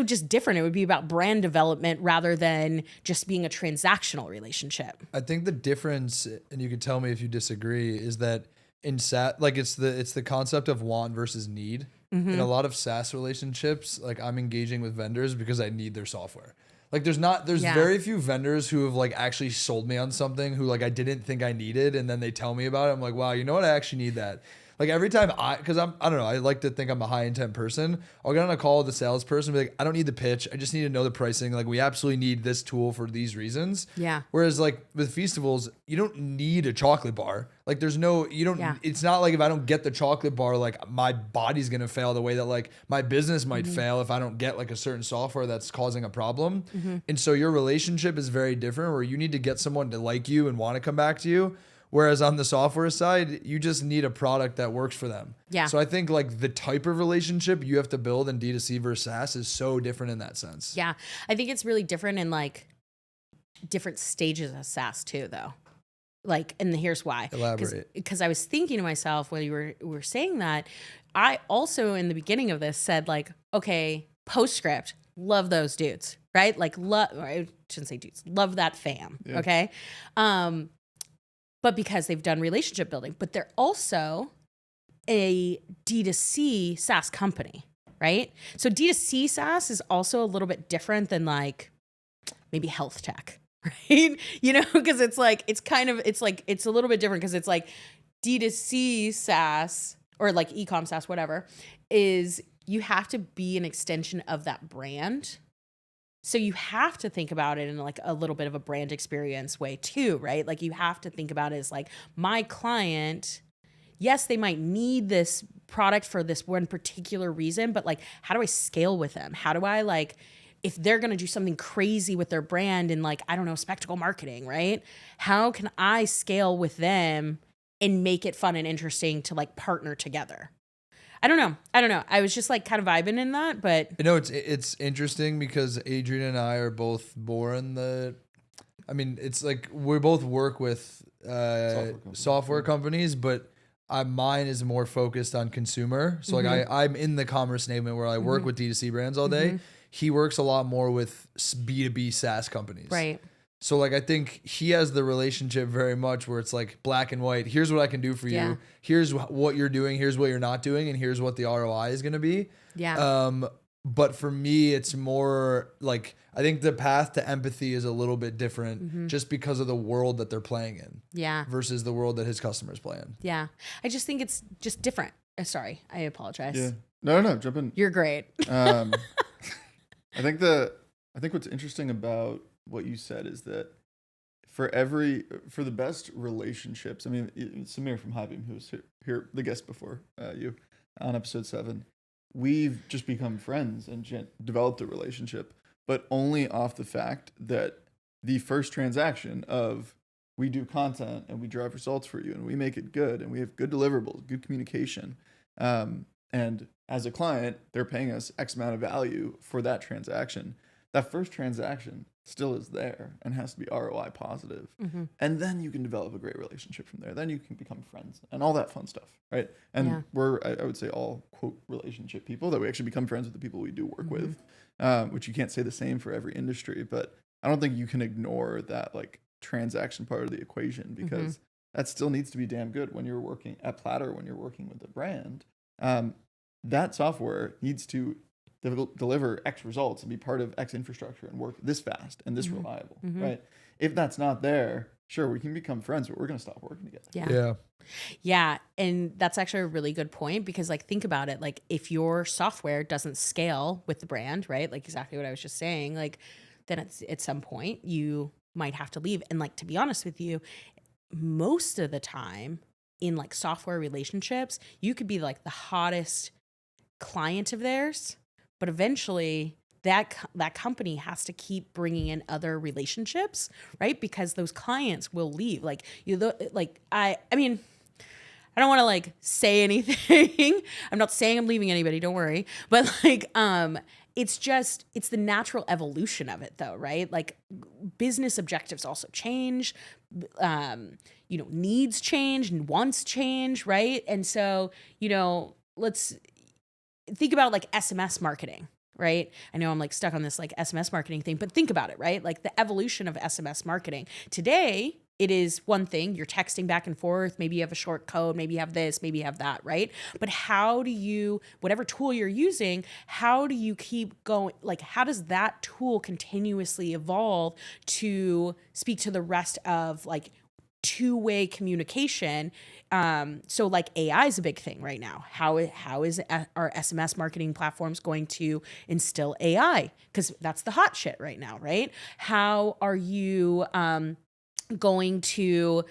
Speaker 1: just different. It would be about brand development rather than just being a transactional relationship.
Speaker 3: I think the difference, and you can tell me if you disagree, is that in SaaS, like it's the concept of want versus need. In a lot of SaaS relationships, like I'm engaging with vendors because I need their software. Like there's very few vendors who have like actually sold me on something who like I didn't think I needed, and then they tell me about it. I'm like, wow, you know what? I actually need that. Like every time because I don't know, I like to think I'm a high intent person. I'll get on a call with the salesperson and be like, I don't need the pitch. I just need to know the pricing. Like we absolutely need this tool for these reasons.
Speaker 1: Yeah.
Speaker 3: Whereas like with Feastables, you don't need a chocolate bar. Like it's not like if I don't get the chocolate bar, like my body's going to fail the way that like my business might fail if I don't get like a certain software that's causing a problem. And so your relationship is very different, where you need to get someone to like you and want to come back to you. Whereas on the software side, you just need a product that works for them.
Speaker 1: Yeah.
Speaker 3: So I think like the type of relationship you have to build in D2C versus SaaS is so different in that sense.
Speaker 1: Yeah. I think it's really different in like different stages of SaaS too, though. Like, and here's why.
Speaker 3: Elaborate.
Speaker 1: Because I was thinking to myself when you were saying that, I also in the beginning of this said like, okay, Postscript, love those dudes, right? Like I shouldn't say dudes, love that fam. Yeah. Okay. But because they've done relationship building, but they're also a D2C SaaS company, right? So D2C SaaS is also a little bit different than like maybe health tech, right? You know, because it's a little bit different because it's like D2C SaaS or like e-com SaaS, whatever, is you have to be an extension of that brand. So you have to think about it in like a little bit of a brand experience way too, right? Like you have to think about it as like my client, yes, they might need this product for this one particular reason, but like, how do I scale with them? How do I like, if they're going to do something crazy with their brand and like, I don't know, spectacle marketing, right? How can I scale with them and make it fun and interesting to like partner together? I don't know. I was just like kind of vibing in that, but
Speaker 3: you know, it's interesting because Adrian and I are both it's like we both work with software companies, but mine is more focused on consumer. So like I'm in the commerce enablement where I work with D2C brands all day. He works a lot more with B2B SaaS companies.
Speaker 1: right.
Speaker 3: So like I think he has the relationship very much where it's like black and white. Here's what I can do for
Speaker 1: Yeah.
Speaker 3: you. Here's what you're doing. Here's what you're not doing, and here's what the ROI is going to be.
Speaker 1: Yeah.
Speaker 3: But for me, it's more like I think the path to empathy is a little bit different just because of the world that they're playing in.
Speaker 1: Yeah.
Speaker 3: Versus the world that his customers play in.
Speaker 1: Yeah. I just think it's just different. Sorry, I apologize.
Speaker 4: Yeah. No, jump in.
Speaker 1: You're great.
Speaker 4: I think what's interesting about what you said is that for the best relationships, I mean, Samir from Hibeam, who was here, the guest before you on episode 7, we've just become friends and developed a relationship, but only off the fact that the first transaction of we do content and we drive results for you and we make it good and we have good deliverables, good communication. And as a client, they're paying us X amount of value for that transaction. That first transaction still is there and has to be ROI positive. And then you can develop a great relationship from there. Then you can become friends and all that fun stuff, right? And we're, I would say, all quote relationship people, that we actually become friends with the people we do work with, which you can't say the same for every industry. But I don't think you can ignore that like transaction part of the equation, because that still needs to be damn good when you're working at Platter, when you're working with a brand. That software needs to deliver X results and be part of X infrastructure and work this fast and this reliable, right? If that's not there, sure, we can become friends, but we're going to stop working together.
Speaker 1: Yeah. And that's actually a really good point, because like, think about it. Like, if your software doesn't scale with the brand, right? Like exactly what I was just saying, like, then at some point you might have to leave. And like, to be honest with you, most of the time in like software relationships, you could be like the hottest client of theirs, but eventually that company has to keep bringing in other relationships, right? Because those clients will leave. Like, I mean, I don't want to like say anything. I'm not saying I'm leaving anybody, don't worry. But like, it's the natural evolution of it though, right? Like, business objectives also change, needs change and wants change, right? And so, let's think about like SMS marketing, right? I know I'm like stuck on this like SMS marketing thing, but think about it, right? Like the evolution of SMS marketing. Today, it is one thing, you're texting back and forth, maybe you have a short code, maybe you have this, maybe you have that, right? But how do you, whatever tool you're using, how do you keep going? Like, how does that tool continuously evolve to speak to the rest of like two-way communication? So like AI is a big thing right now. How is our SMS marketing platforms going to instill AI? Because that's the hot shit right now, right? How are you going to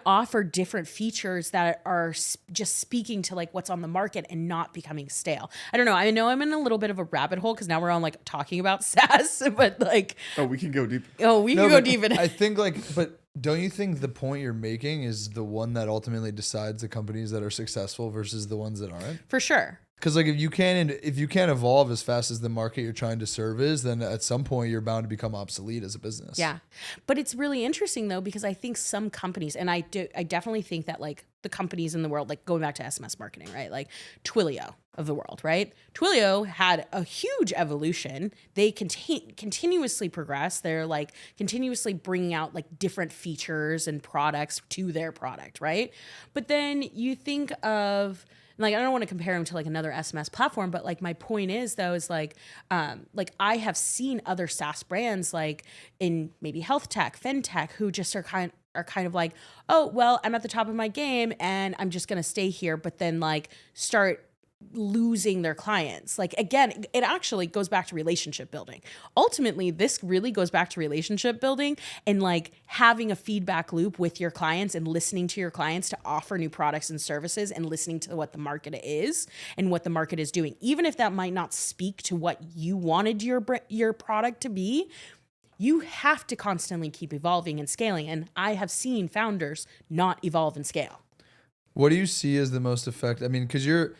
Speaker 1: offer different features that are just speaking to like what's on the market and not becoming stale? I don't know. I know I'm in a little bit of a rabbit hole because now we're on like talking about SaaS, but like,
Speaker 4: we can go deep.
Speaker 1: We can go deep in it.
Speaker 3: I think like, but don't you think the point you're making is the one that ultimately decides the companies that are successful versus the ones that aren't?
Speaker 1: For sure.
Speaker 3: Because like if you can't evolve as fast as the market you're trying to serve is, then at some point you're bound to become obsolete as a business.
Speaker 1: Yeah, but it's really interesting though, because I think some companies, and I definitely think that like the companies in the world, like going back to SMS marketing, right? Like Twilio of the world, right? Twilio had a huge evolution. They continuously progress. They're like continuously bringing out like different features and products to their product, right? But then you think of, like, I don't want to compare them to like another SMS platform, but like my point is though, is like I have seen other SaaS brands like in maybe health tech, fintech, who just are kind of like, oh, well, I'm at the top of my game and I'm just going to stay here, but then like start losing their clients. Like, again, it actually goes back to relationship building. Ultimately, this really goes back to relationship building and like having a feedback loop with your clients and listening to your clients to offer new products and services and listening to what the market is and what the market is doing. Even if that might not speak to what you wanted your product to be, you have to constantly keep evolving and scaling. And I have seen founders not evolve and scale.
Speaker 3: What do you see as the most effective? I mean, because you're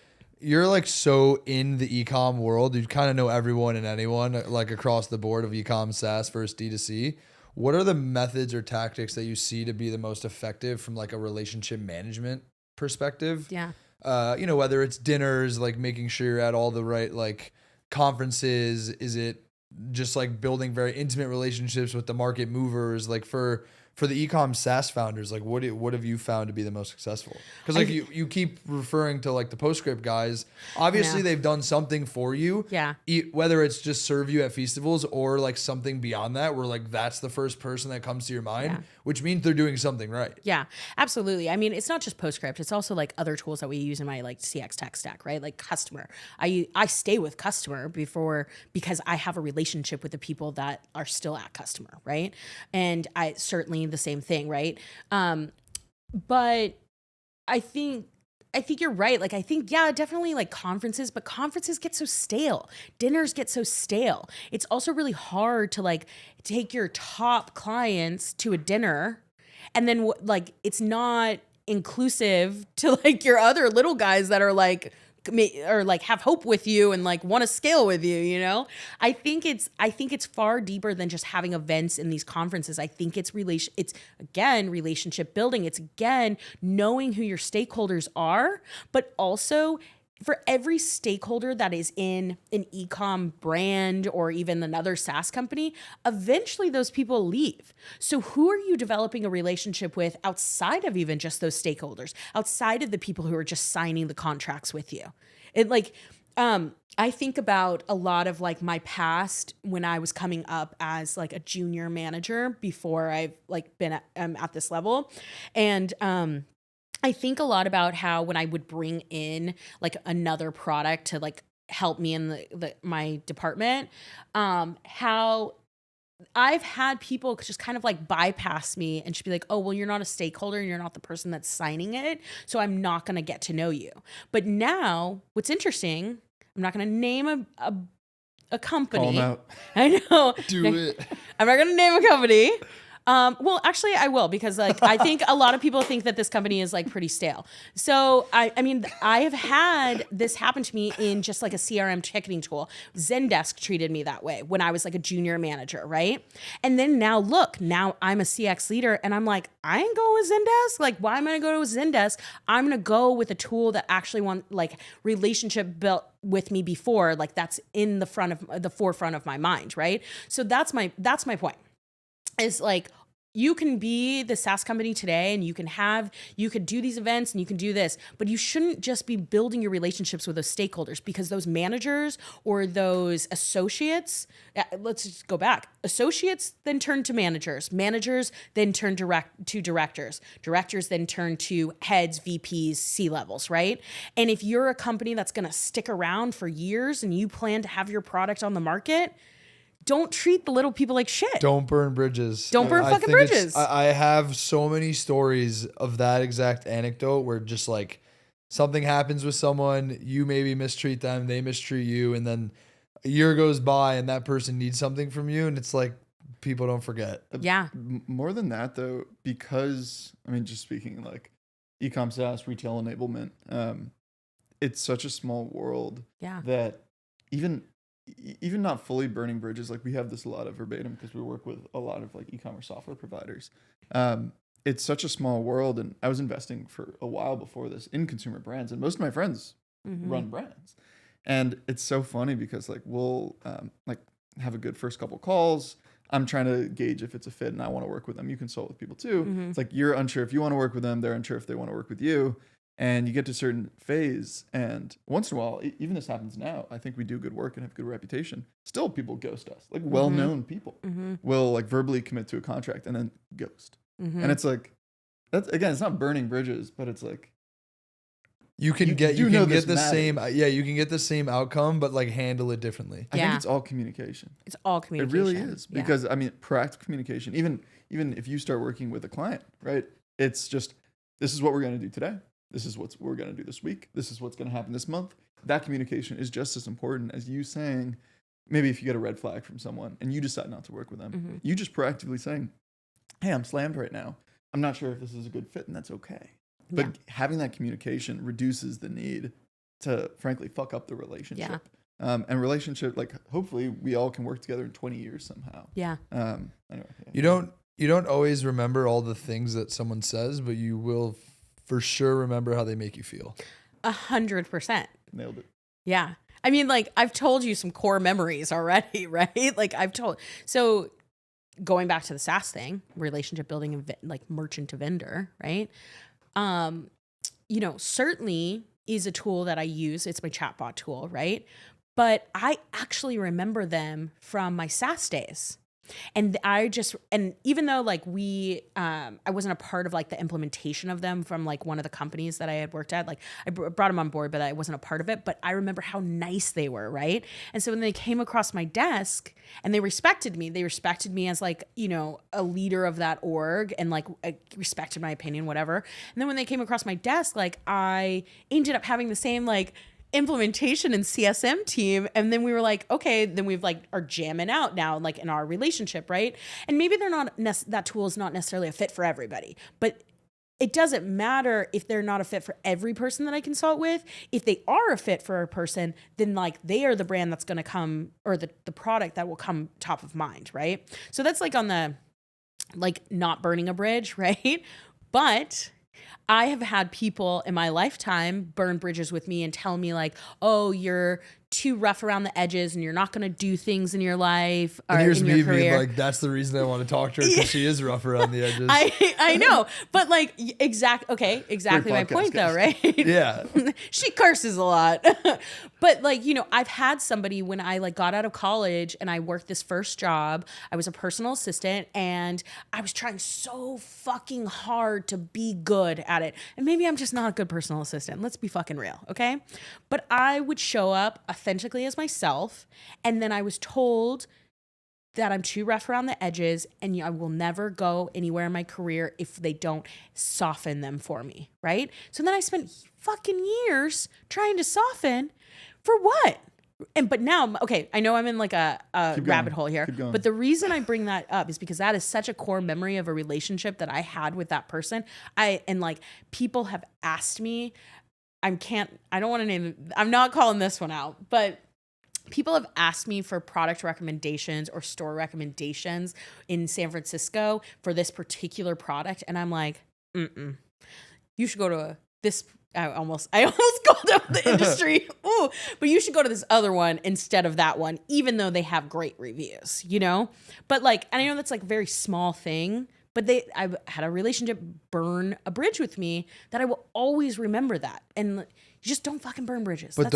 Speaker 3: like so in the e-com world, you kind of know everyone and anyone like across the board of e-com, SaaS versus D2C. What are the methods or tactics that you see to be the most effective from like a relationship management perspective?
Speaker 1: Yeah.
Speaker 3: Whether it's dinners, like making sure you're at all the right like conferences, is it just like building very intimate relationships with the market movers? Like for the e-com SaaS founders, like what have you found to be the most successful? Because like you keep referring to like the Postscript guys. Obviously, they've done something for you.
Speaker 1: Yeah.
Speaker 3: Whether it's just serve you at Feastables or like something beyond that, where like that's the first person that comes to your mind, which means they're doing something right.
Speaker 1: Yeah, absolutely. I mean, it's not just Postscript. It's also like other tools that we use in my like CX tech stack, right? Like Customer. I stay with Customer because I have a relationship with the people that are still at Customer, right? And I certainly the same thing, right? But I think you're right. Like, I think, definitely like conferences, but conferences get so stale. Dinners get so stale. It's also really hard to like take your top clients to a dinner and then like, it's not inclusive to like your other little guys that are like, or like have hope with you and like want to scale with you, you know? I think it's far deeper than just having events in these conferences. I think it's again relationship building. It's again knowing who your stakeholders are, but also for every stakeholder that is in an e-com brand or even another SaaS company, eventually those people leave. So who are you developing a relationship with outside of even just those stakeholders, outside of the people who are just signing the contracts with you? It like, I think about a lot of like my past when I was coming up as like a junior manager before I've like been at this level. And, I think a lot about how when I would bring in like another product to like help me in my department, how I've had people just kind of like bypass me and just be like, oh, well, you're not a stakeholder and you're not the person that's signing it, so I'm not going to get to know you. But now what's interesting, I'm not going to name a company.
Speaker 4: Call 'em out.
Speaker 1: I know.
Speaker 3: Do it.
Speaker 1: I'm not going to name a company. Well, actually, I will, because like I think a lot of people think that this company is like pretty stale. So I mean, I have had this happen to me in just like a CRM ticketing tool. Zendesk treated me that way when I was like a junior manager, right? And then now I'm a CX leader, and I'm like, I ain't going with Zendesk. Like, why am I gonna go to Zendesk? I'm gonna go with a tool that actually want like relationship built with me before, like that's in the forefront of my mind, right? So that's my point. Is like, you can be the SaaS company today and you could do these events and you can do this, but you shouldn't just be building your relationships with those stakeholders, because those managers or those associates, let's just go back. Associates then turn to managers. Managers then turn to directors. Directors then turn to heads, VPs, C-levels, right? And if you're a company that's going to stick around for years and you plan to have your product on the market, don't treat the little people like shit.
Speaker 3: Don't burn bridges.
Speaker 1: Don't burn fucking bridges.
Speaker 3: I have so many stories of that exact anecdote where just like something happens with someone, you maybe mistreat them, they mistreat you, and then a year goes by and that person needs something from you, and it's like people don't forget.
Speaker 1: Yeah.
Speaker 4: More than that, though, because, I mean, just speaking like e-com SaaS, retail enablement, it's such a small world that even not fully burning bridges, like we have this a lot of verbatim because we work with a lot of like e-commerce software providers. It's such a small world, and I was investing for a while before this in consumer brands, and most of my friends run brands. And it's so funny because like we'll like have a good first couple calls. I'm trying to gauge if it's a fit and I want to work with them. You consult with people too. It's like you're unsure if you want to work with them, they're unsure if they want to work with you. And you get to a certain phase, and once in a while, even this happens now, I think we do good work and have good reputation. Still, people ghost us. Like well-known people will like verbally commit to a contract and then ghost. And it's like, that's, again, it's not burning bridges, but it's like,
Speaker 3: you can get the
Speaker 4: matters.
Speaker 3: same, you can get the same outcome, but like handle it differently.
Speaker 4: I think it's all communication.
Speaker 1: It's all communication.
Speaker 4: It really is, because I mean, practical communication, even if you start working with a client, right? It's just, this is what we're going to do today. This is what we're going to do this week. This is what's going to happen this month. That communication is just as important as you saying, maybe if you get a red flag from someone and you decide not to work with them, you just proactively saying, hey, I'm slammed right now. I'm not sure if this is a good fit, and that's okay. But having that communication reduces the need to, frankly, fuck up the relationship. And relationship, like, hopefully we all can work together in 20 years somehow. Anyway,
Speaker 3: You don't always remember all the things that someone says, but you will for sure remember how they make you feel.
Speaker 1: 100%.
Speaker 4: Nailed it.
Speaker 1: Yeah. I mean, like, I've told you some core memories already, right? Like, so going back to the SaaS thing, relationship building and like merchant to vendor, right? Certainly is a tool that I use. It's my chatbot tool, right? But I actually remember them from my SaaS days. And even though like I wasn't a part of like the implementation of them from like one of the companies that I had worked at, like I brought them on board, but I wasn't a part of it, but I remember how nice they were. Right. And so when they came across my desk and they respected me as like, a leader of that org, and like I respected my opinion, whatever. And then when they came across my desk, like I ended up having the same like implementation and CSM team, and then we were like, okay, then we've like are jamming out now, like in our relationship, right? And maybe that tool is not necessarily a fit for everybody, but it doesn't matter if they're not a fit for every person that I consult with. If they are a fit for a person, then like they are the brand that's going to come, or the product that will come top of mind, right? So that's like on the like not burning a bridge, right? But I have had people in my lifetime burn bridges with me and tell me like, oh, you're too rough around the edges and you're not going to do things in your life or
Speaker 3: And here's
Speaker 1: in your
Speaker 3: me
Speaker 1: career.
Speaker 3: being like, that's the reason I want to talk to her, because she is rough around the edges.
Speaker 1: I know, but like exactly my
Speaker 4: podcast,
Speaker 1: point though,
Speaker 4: guys.
Speaker 1: right?
Speaker 3: Yeah.
Speaker 1: She curses a lot. But like, you know, I've had somebody when I like got out of college and I worked this first job, I was a personal assistant and I was trying so fucking hard to be good at it. And maybe I'm just not a good personal assistant. Let's be fucking real, okay? But I would show up authentically as myself, and then I was told that I'm too rough around the edges and I will never go anywhere in my career if they don't soften them for me, right? So then I spent fucking years trying to soften for what? But now, okay, I know I'm in like a rabbit hole here, but the reason I bring that up is because that is such a core memory of a relationship that I had with that person. And like people have asked me, I don't want to name, I'm not calling this one out, but people have asked me for product recommendations or store recommendations in San Francisco for this particular product. And I'm like, you should go to this. I almost called out the industry. Ooh, but you should go to this other one instead of that one, even though they have great reviews, you know? But like, and I know that's like a very small thing, but I had a relationship burn a bridge with me that I will always remember that. And you just don't fucking burn bridges.
Speaker 3: But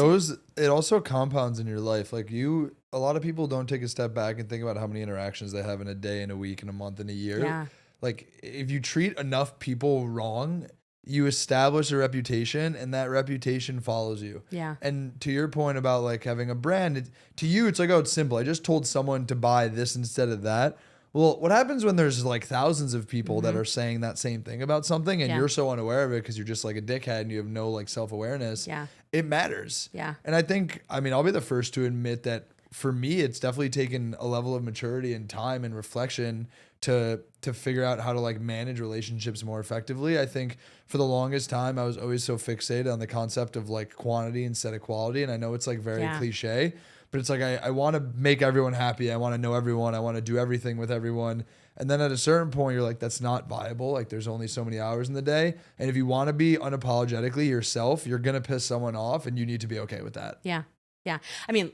Speaker 3: it also compounds in your life. Like a lot of people don't take a step back and think about how many interactions they have in a day, in a week, in a month, in a year.
Speaker 1: Yeah.
Speaker 3: Like if you treat enough people wrong, you establish a reputation and that reputation follows you.
Speaker 1: Yeah.
Speaker 3: And to your point about like having a brand, to you, it's like, oh, it's simple. I just told someone to buy this instead of that. Well, what happens when there's like thousands of people that are saying that same thing about something and you're so unaware of it because you're just like a dickhead and you have no like self-awareness?
Speaker 1: Yeah.
Speaker 3: It matters.
Speaker 1: Yeah.
Speaker 3: And I think, I'll be the first to admit that for me, it's definitely taken a level of maturity and time and reflection to figure out how to like manage relationships more effectively. I think for the longest time, I was always so fixated on the concept of like quantity instead of quality. And I know it's like very cliche, but it's like, I want to make everyone happy. I want to know everyone. I want to do everything with everyone. And then at a certain point, you're like, that's not viable. Like there's only so many hours in the day. And if you want to be unapologetically yourself, you're going to piss someone off and you need to be okay with that.
Speaker 1: Yeah. Yeah. I mean,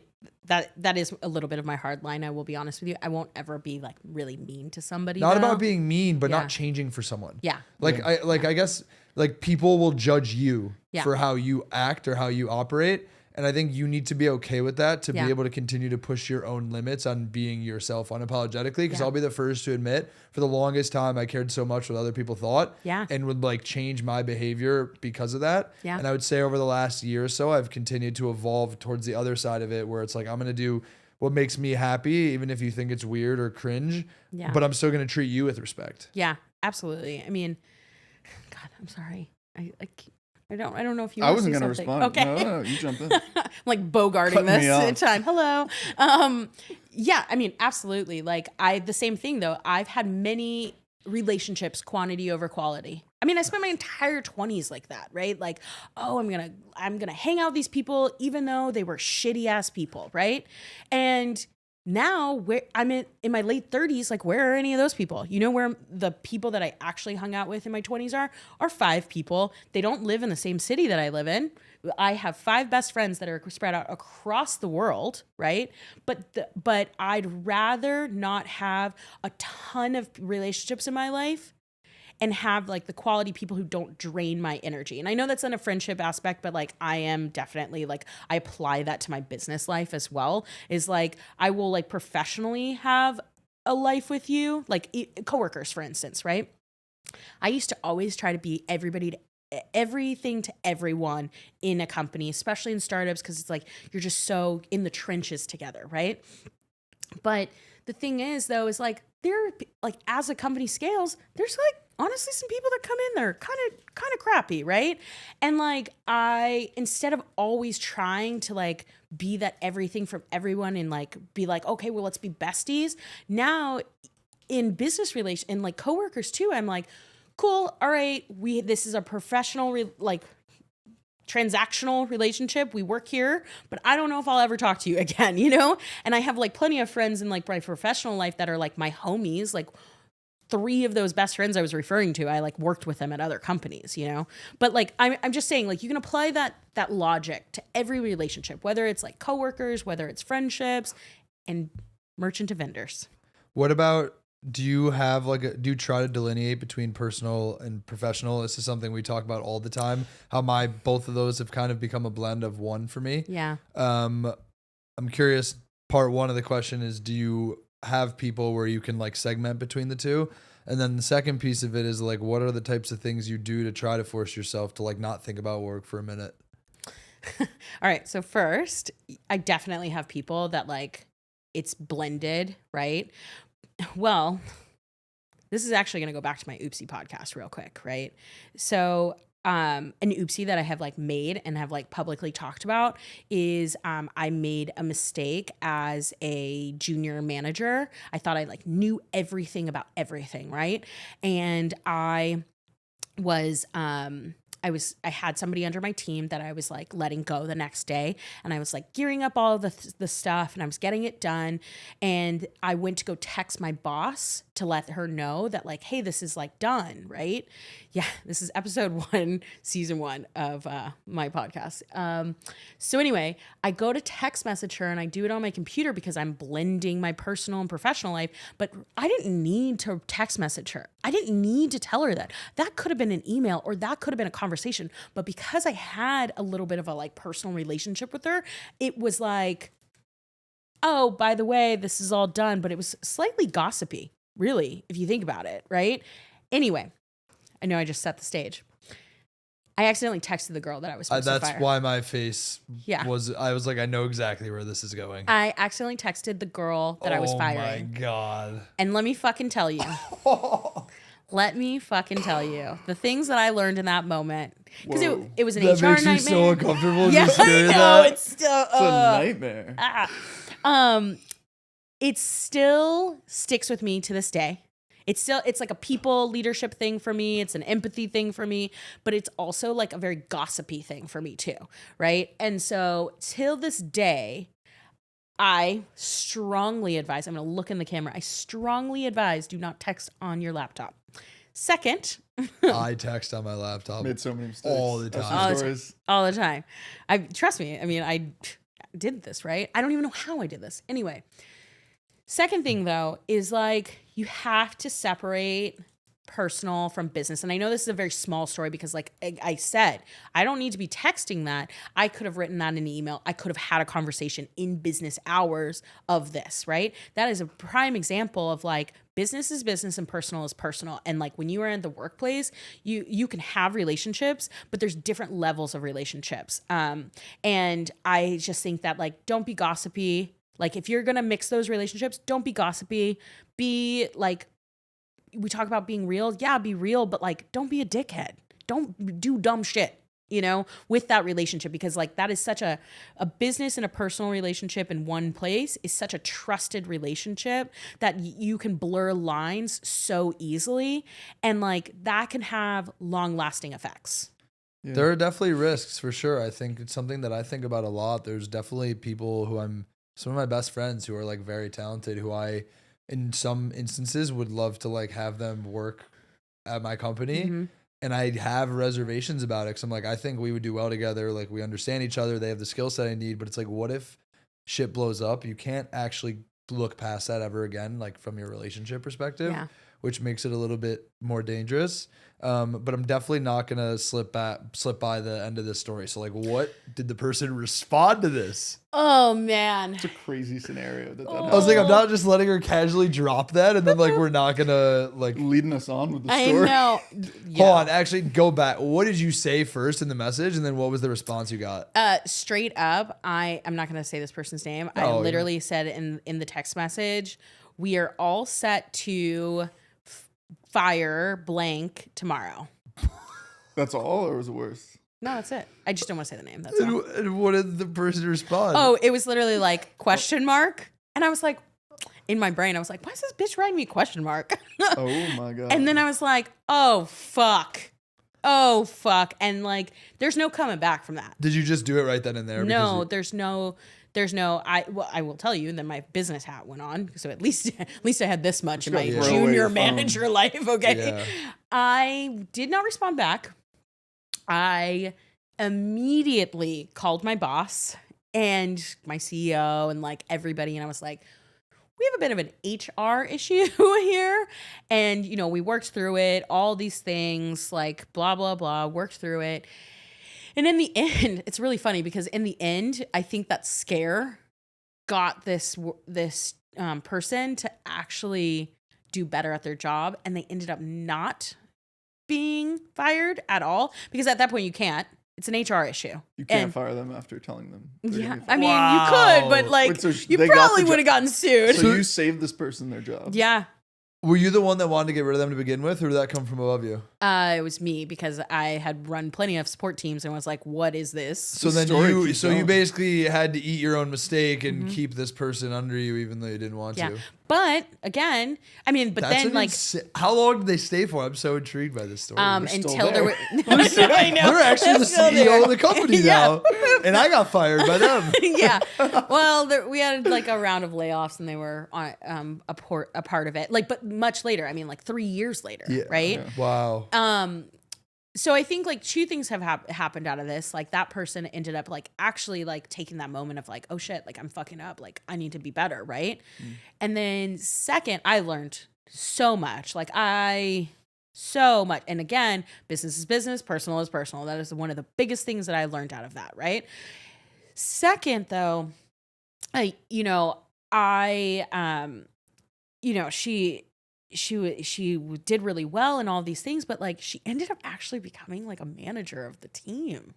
Speaker 1: that is a little bit of my hard line. I will be honest with you. I won't ever be like really mean to somebody.
Speaker 3: Not about being mean, but not changing for someone.
Speaker 1: Yeah.
Speaker 3: Like I guess like people will judge you
Speaker 1: Yeah.
Speaker 3: for how you act or how you operate. And I think you need to be okay with that to be
Speaker 1: Yeah.
Speaker 3: able to continue to push your own limits on being yourself unapologetically. Because
Speaker 1: Yeah.
Speaker 3: I'll be the first to admit, for the longest time, I cared so much what other people thought
Speaker 1: Yeah.
Speaker 3: and would like change my behavior because of that.
Speaker 1: Yeah.
Speaker 3: And I would say over the last year or so, I've continued to evolve towards the other side of it where it's like, I'm going to do what makes me happy, even if you think it's weird or cringe,
Speaker 1: Yeah.
Speaker 3: but I'm still going to treat you with respect.
Speaker 1: Yeah, absolutely. I mean, God, I'm sorry. I don't know if you.
Speaker 4: I wasn't
Speaker 1: going to
Speaker 4: respond.
Speaker 1: Okay.
Speaker 4: No, you jump in.
Speaker 1: I'm like bogarting
Speaker 4: Cutting me
Speaker 1: this
Speaker 4: off.
Speaker 1: in time. Hello. Yeah, I mean, absolutely. Like the same thing though. I've had many relationships, quantity over quality. I mean, I spent my entire 20s like that, right? Like, oh, I'm gonna hang out with these people, even though they were shitty ass people, right? And now where I'm in my late 30s, like where are any of those people? You know where the people that I actually hung out with in my 20s are 5 people. They don't live in the same city that I live in. I have 5 best friends that are spread out across the world, right? But I'd rather not have a ton of relationships in my life and have like the quality people who don't drain my energy. And I know that's in a friendship aspect, but like I am definitely like, I apply that to my business life as well, is like, I will like professionally have a life with you, like coworkers, for instance, right? I used to always try to be everything to everyone in a company, especially in startups, because it's like, you're just so in the trenches together, right? But the thing is though, is like, there, like as a company scales, there's like, honestly, some people that come in there kind of crappy, right? And like instead of always trying to like be that everything from everyone and like be like, okay, well, let's be besties. Now in business relations and like coworkers too, I'm like, cool, all right, this is a professional transactional relationship. We work here, but I don't know if I'll ever talk to you again, you know? And I have like plenty of friends in like my professional life that are like my homies, like 3 of those best friends I was referring to, I like worked with them at other companies, you know? But like, I'm just saying, like, you can apply that logic to every relationship, whether it's like coworkers, whether it's friendships, and merchant to vendors.
Speaker 3: What about, do you have do you try to delineate between personal and professional? This is something we talk about all the time, how both of those have kind of become a blend of one for me.
Speaker 1: Yeah.
Speaker 3: I'm curious, part one of the question is, do you have people where you can like segment between the two? And then the second piece of it is like, what are the types of things you do to try to force yourself to like not think about work for a minute?
Speaker 1: All right. So first, I definitely have people that like it's blended, right? Well, this is actually going to go back to my oopsie podcast real quick, right? So an oopsie that I have like made and have like publicly talked about is I made a mistake as a junior manager. I thought I like knew everything about everything, right? And I had somebody under my team that I was like letting go the next day, and I was like gearing up all of the stuff, and I was getting it done, and I went to go text my boss to let her know that like, hey, this is like done, right? Yeah, this is episode 1, season 1 of my podcast. So anyway, I go to text message her, and I do it on my computer because I'm blending my personal and professional life, but I didn't need to text message her. I didn't need to tell her that. That could have been an email, or that could have been a conversation. But because I had a little bit of a like personal relationship with her, it was like, oh, by the way, this is all done. But it was slightly gossipy, really, if you think about it, right? Anyway, I know I just set the stage. I accidentally texted the girl that I was supposed to fire.
Speaker 3: That's why my face was, I was like, I know exactly where this is going.
Speaker 1: I accidentally texted the girl that I was firing.
Speaker 3: Oh my God.
Speaker 1: And let me fucking tell you. Let me fucking tell you the things that I learned in that moment. Because it was an
Speaker 3: that
Speaker 1: HR
Speaker 3: makes
Speaker 1: nightmare.
Speaker 3: You so uncomfortable.
Speaker 1: Yeah,
Speaker 3: just
Speaker 1: I
Speaker 3: hearing
Speaker 1: know.
Speaker 3: that.
Speaker 1: It's still
Speaker 4: It's a nightmare.
Speaker 1: It still sticks with me to this day. It's like a people leadership thing for me. It's an empathy thing for me, but it's also like a very gossipy thing for me too, right? And so till this day, I strongly advise, I'm going to look in the camera. I strongly advise do not text on your laptop. Second,
Speaker 3: I text on my laptop.
Speaker 4: Made so many mistakes.
Speaker 3: All the time.
Speaker 1: All the time. Trust me. I mean, I did this, right? I don't even know how I did this. Anyway, second thing though, is like you have to separate personal from business. And I know this is a very small story because like I said, I don't need to be texting that. I could have written that in an email. I could have had a conversation in business hours of this, right? That is a prime example of like business is business and personal is personal. And like when you are in the workplace, you can have relationships, but there's different levels of relationships. And I just think that like, don't be gossipy. Like if you're going to mix those relationships, don't be gossipy. Be like, we talk about being real. Yeah, be real, but like, don't be a dickhead. Don't do dumb shit, you know, with that relationship, because like that is such a business and a personal relationship in one place is such a trusted relationship that you can blur lines so easily. And like that can have long lasting effects.
Speaker 3: Yeah. There are definitely risks for sure. I think it's something that I think about a lot. There's definitely people some of my best friends who are like very talented, who I, in some instances, would love to like have them work at my company. Mm-hmm. And I have reservations about it because I'm like, I think we would do well together. Like we understand each other. They have the skill set I need. But it's like, what if shit blows up? You can't actually look past that ever again, like from your relationship perspective, which makes it a little bit more dangerous. But I'm definitely not going to slip by the end of this story. So like, what did the person respond to this?
Speaker 1: Oh man.
Speaker 4: It's a crazy scenario that
Speaker 3: I was like, I'm not just letting her casually drop that. And then like, we're not going to like
Speaker 4: leading us on with the story.
Speaker 1: I know.
Speaker 3: Yeah. Hold on. Actually go back. What did you say first in the message? And then what was the response you got?
Speaker 1: Straight up. I'm not going to say this person's name. I literally said in the text message, we are all set to fire blank tomorrow.
Speaker 4: That's all, or was it worse?
Speaker 1: No, that's it. I just don't want to say the name. That's all.
Speaker 3: And what did the person respond?
Speaker 1: Oh, it was literally like question mark. And I was like, in my brain, I was like, why is this bitch writing me question mark?
Speaker 4: Oh my God.
Speaker 1: And then I was like, oh, fuck. Oh, fuck. And like, there's no coming back from that.
Speaker 3: Did you just do it right then and there?
Speaker 1: No, there's no, I will tell you, and then my business hat went on. So at least I had this much in my
Speaker 4: throw away
Speaker 1: junior
Speaker 4: your phone.
Speaker 1: manager life. Okay.
Speaker 3: Yeah.
Speaker 1: I did not respond back. I immediately called my boss and my CEO and like everybody. And I was like, we have a bit of an HR issue here. And, you know, we worked through it, all these things, like blah, blah, blah, worked through it. And in the end, it's really funny because in the end, I think that scare got this person to actually do better at their job. And they ended up not being fired at all because at that point you can't. It's an HR issue.
Speaker 4: You can't fire them after telling them.
Speaker 1: Yeah, I mean, you could, but like,
Speaker 4: Wait, so
Speaker 1: you
Speaker 4: they got
Speaker 1: probably
Speaker 4: the
Speaker 1: would have gotten sued.
Speaker 4: So you saved this person their job.
Speaker 1: Yeah.
Speaker 3: Were you the one that wanted to get rid of them to begin with, or did that come from above you?
Speaker 1: It was me because I had run plenty of support teams and was like, what is this?
Speaker 3: So then you basically had to eat your own mistake and keep this person under you, even though you didn't want
Speaker 1: Yeah.
Speaker 3: to.
Speaker 1: But again, I mean, but
Speaker 3: That's
Speaker 1: then like,
Speaker 3: how long did they stay for? I'm so intrigued by this story.
Speaker 1: until there
Speaker 4: there.
Speaker 1: were, I know.
Speaker 3: They're actually the
Speaker 1: Still
Speaker 3: CEO
Speaker 1: there.
Speaker 3: of the company now, and I got fired by them.
Speaker 1: Yeah. Well, we had like a round of layoffs and they were on a part of it. Like, but much later, I mean, like 3 years later, right?
Speaker 4: Yeah.
Speaker 3: Wow.
Speaker 1: So I think like two things have happened out of this. Like that person ended up like actually like taking that moment of like, oh shit, like I'm fucking up. Like I need to be better. Right. And then second, I learned so much. So much. And again, business is business, personal is personal. That is one of the biggest things that I learned out of that. Right. Second though, she did really well and all these things, but like she ended up actually becoming like a manager of the team,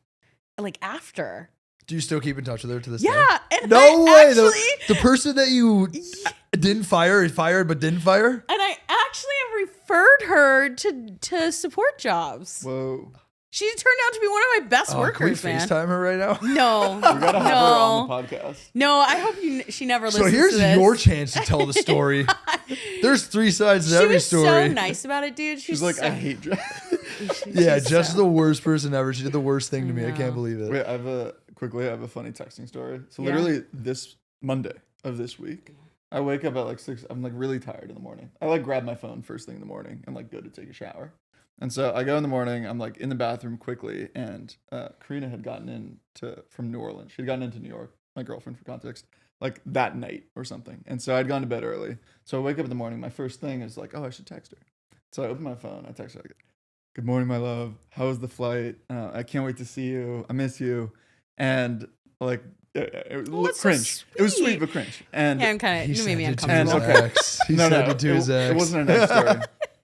Speaker 1: like after.
Speaker 3: Do you still keep in touch with her to this day?
Speaker 1: Yeah, and
Speaker 3: No
Speaker 1: I
Speaker 3: way.
Speaker 1: Actually,
Speaker 3: The person that you didn't fire, fired but didn't fire?
Speaker 1: and I actually have referred her to support jobs.
Speaker 4: Whoa.
Speaker 1: She turned out to be one of my best
Speaker 3: Can we
Speaker 1: workers, man.
Speaker 3: FaceTime her right now?
Speaker 1: No,
Speaker 4: We gotta have her on the podcast.
Speaker 1: no. I hope she never listens.
Speaker 3: So here's
Speaker 1: to this.
Speaker 3: your chance to tell the story. There's 3 sides to
Speaker 1: She
Speaker 3: every
Speaker 1: was
Speaker 3: story.
Speaker 1: so nice about it, dude.
Speaker 4: She's like,
Speaker 1: so,
Speaker 4: I hate Jess.
Speaker 3: Yeah,
Speaker 1: she's
Speaker 3: Jess is
Speaker 1: so-
Speaker 3: the worst person ever. She did the worst thing to me. I
Speaker 1: know.
Speaker 3: can't believe it.
Speaker 4: Wait, I have a funny texting story. So
Speaker 1: Yeah.
Speaker 4: literally this Monday of this week, I wake up at like 6. I'm like really tired in the morning. I like grab my phone first thing in the morning and like go to take a shower. And so I go in the morning, I'm like in the bathroom quickly, and Karina had gotten from New Orleans. She'd gotten into New York, my girlfriend for context, like that night or something. And so I'd gone to bed early. So I wake up in the morning, my first thing is like, oh, I should text her. So I open my phone, I text her like, good morning, my love. How was the flight? I can't wait to see you. I miss you. And like, it
Speaker 1: Well,
Speaker 4: was
Speaker 1: that's so
Speaker 4: cringe. It was
Speaker 1: sweet.
Speaker 4: sweet, but cringe. And
Speaker 1: Yeah, I'm kind
Speaker 3: He
Speaker 1: of. You made me
Speaker 3: sent it to
Speaker 1: uncomfortable.
Speaker 3: his
Speaker 4: And- okay.
Speaker 3: ex. He
Speaker 4: no,
Speaker 3: sent it to his ex.
Speaker 4: it wasn't a nice story.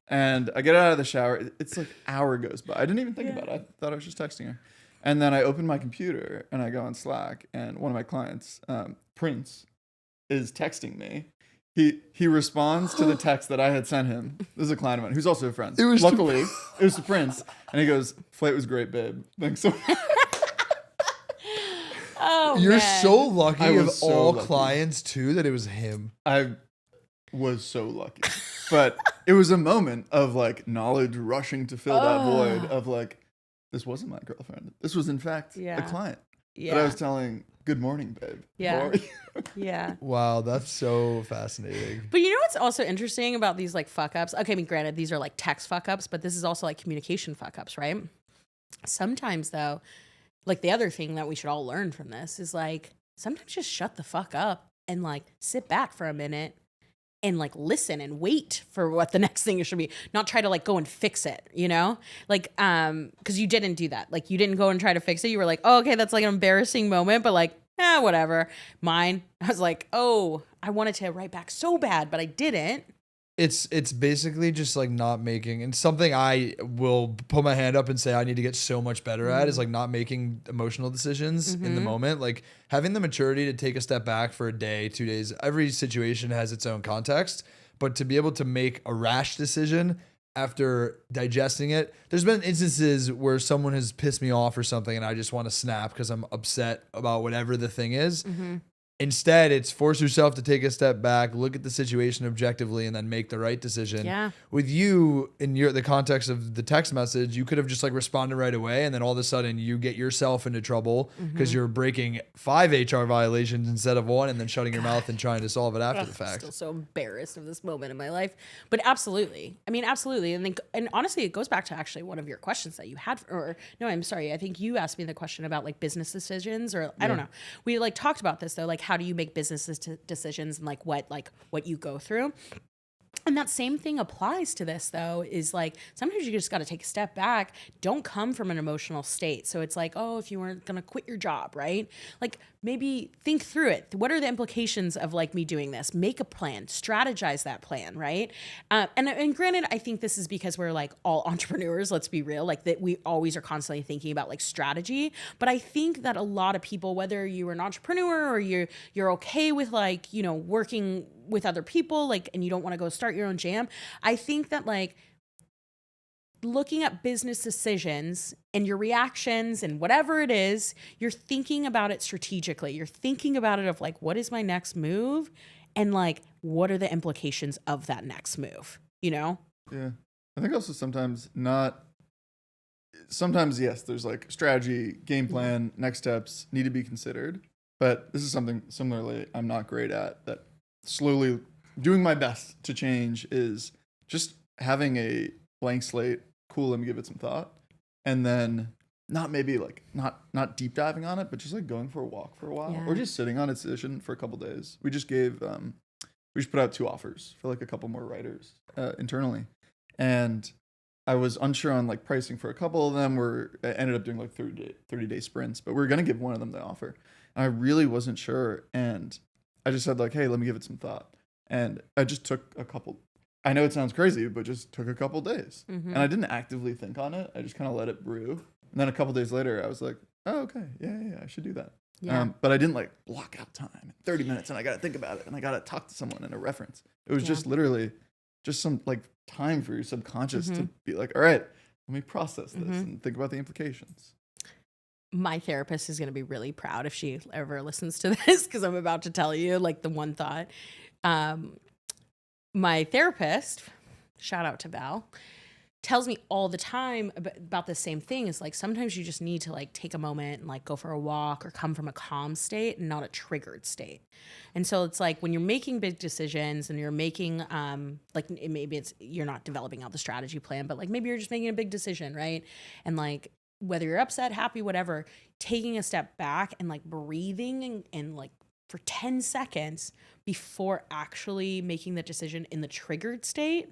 Speaker 4: And I get out of the shower. It's like an hour goes by. I didn't even think about it. I thought I was just texting her. And then I open my computer and I go on Slack. And one of my clients, Prince, is texting me. He responds to the text that I had sent him. This is a client of mine who's also a friend.
Speaker 3: It was
Speaker 4: Luckily, it was to Prince. And he goes, flight was great, babe. Thanks so much.
Speaker 1: Oh,
Speaker 3: You're
Speaker 1: man.
Speaker 3: so lucky
Speaker 4: I
Speaker 3: of
Speaker 4: was so
Speaker 3: all
Speaker 4: lucky.
Speaker 3: clients, too, that it was him.
Speaker 4: I was so lucky. But it was a moment of like knowledge rushing to fill that void of like, this wasn't my girlfriend. This was in fact a client
Speaker 1: Yeah.
Speaker 4: that I was telling, good morning, babe.
Speaker 1: Yeah.
Speaker 4: How are you?"
Speaker 1: Yeah.
Speaker 3: Wow, that's so fascinating.
Speaker 1: But you know what's also interesting about these like fuck ups? Okay, I mean, granted, these are like text fuck ups, but this is also like communication fuck ups, right? Sometimes though, like the other thing that we should all learn from this is like sometimes just shut the fuck up and like sit back for a minute and like listen and wait for what the next thing should be. Not try to like go and fix it, you know? Like, because you didn't do that. Like you didn't go and try to fix it. You were like, oh, okay, that's like an embarrassing moment, but like, whatever. Mine, I was like, oh, I wanted to write back so bad, but I didn't.
Speaker 3: It's basically just like not making, and something I will put my hand up and say I need to get so much better at is like not making emotional decisions in the moment. Like having the maturity to take a step back for a day, 2 days. Every situation has its own context, but to be able to make a rash decision after digesting it. There's been instances where someone has pissed me off or something and I just want to snap because I'm upset about whatever the thing is. Instead, it's force yourself to take a step back, look at the situation objectively, and then make the right decision.
Speaker 1: Yeah.
Speaker 3: With you, in the context of the text message, you could have just like responded right away, and then all of a sudden you get yourself into trouble because you're breaking 5 HR violations instead of 1, and then shutting your mouth and trying to solve it after the fact.
Speaker 1: I'm still so embarrassed of this moment in my life, but absolutely. I mean, absolutely. And honestly, it goes back to actually one of your questions that you had, or no, I'm sorry. I think you asked me the question about like business decisions, or I don't know. We like talked about this though, like how do you make business decisions and like what you go through. And that same thing applies to this though, is like, sometimes you just got to take a step back. Don't come from an emotional state. So it's like, oh, if you weren't going to quit your job, right? Like maybe think through it. What are the implications of like me doing this? Make a plan, strategize that plan, right? And granted, I think this is because we're like all entrepreneurs, let's be real, like that we always are constantly thinking about like strategy. But I think that a lot of people, whether you're an entrepreneur or you're okay with like, you know, working with other people, like, and you don't want to go start your own jam. I think that like looking at business decisions and your reactions and whatever it is, you're thinking about it strategically. You're thinking about it of like, what is my next move? And like, what are the implications of that next move? You know?
Speaker 4: Yeah. I think also sometimes, yes, there's like strategy, game plan, next steps need to be considered. But this is something similarly I'm not great at, that slowly doing my best to change, is just having a blank slate. Cool, let me give it some thought. And then not deep diving on it, but just like going for a walk for a while, or just sitting on a decision for a couple days. We just put out 2 offers for like a couple more writers internally. And I was unsure on like pricing for a couple of them. I ended up doing like 30-day sprints, but we were going to give one of them the offer. And I really wasn't sure. And I just said like, hey, let me give it some thought. And I just took a couple, I know it sounds crazy, but just took a couple days. Mm-hmm. And I didn't actively think on it. I just kind of let it brew. And then a couple days later, I was like, oh, okay, yeah, I should do that. Yeah. But I didn't like block out time, 30 minutes, and I got to think about it, and I got to talk to someone and a reference. It was just literally just some like time for your subconscious to be like, all right, let me process this and think about the implications.
Speaker 1: My therapist is going to be really proud if she ever listens to this, because I'm about to tell you like the one thought. My therapist, shout out to Val, tells me all the time about the same thing. Is like, sometimes you just need to like take a moment and like go for a walk or come from a calm state and not a triggered state. And so it's like when you're making big decisions and you're making you're not developing out the strategy plan, but like maybe you're just making a big decision, right? And like, whether you're upset, happy, whatever, taking a step back and like breathing and like for 10 seconds before actually making the decision in the triggered state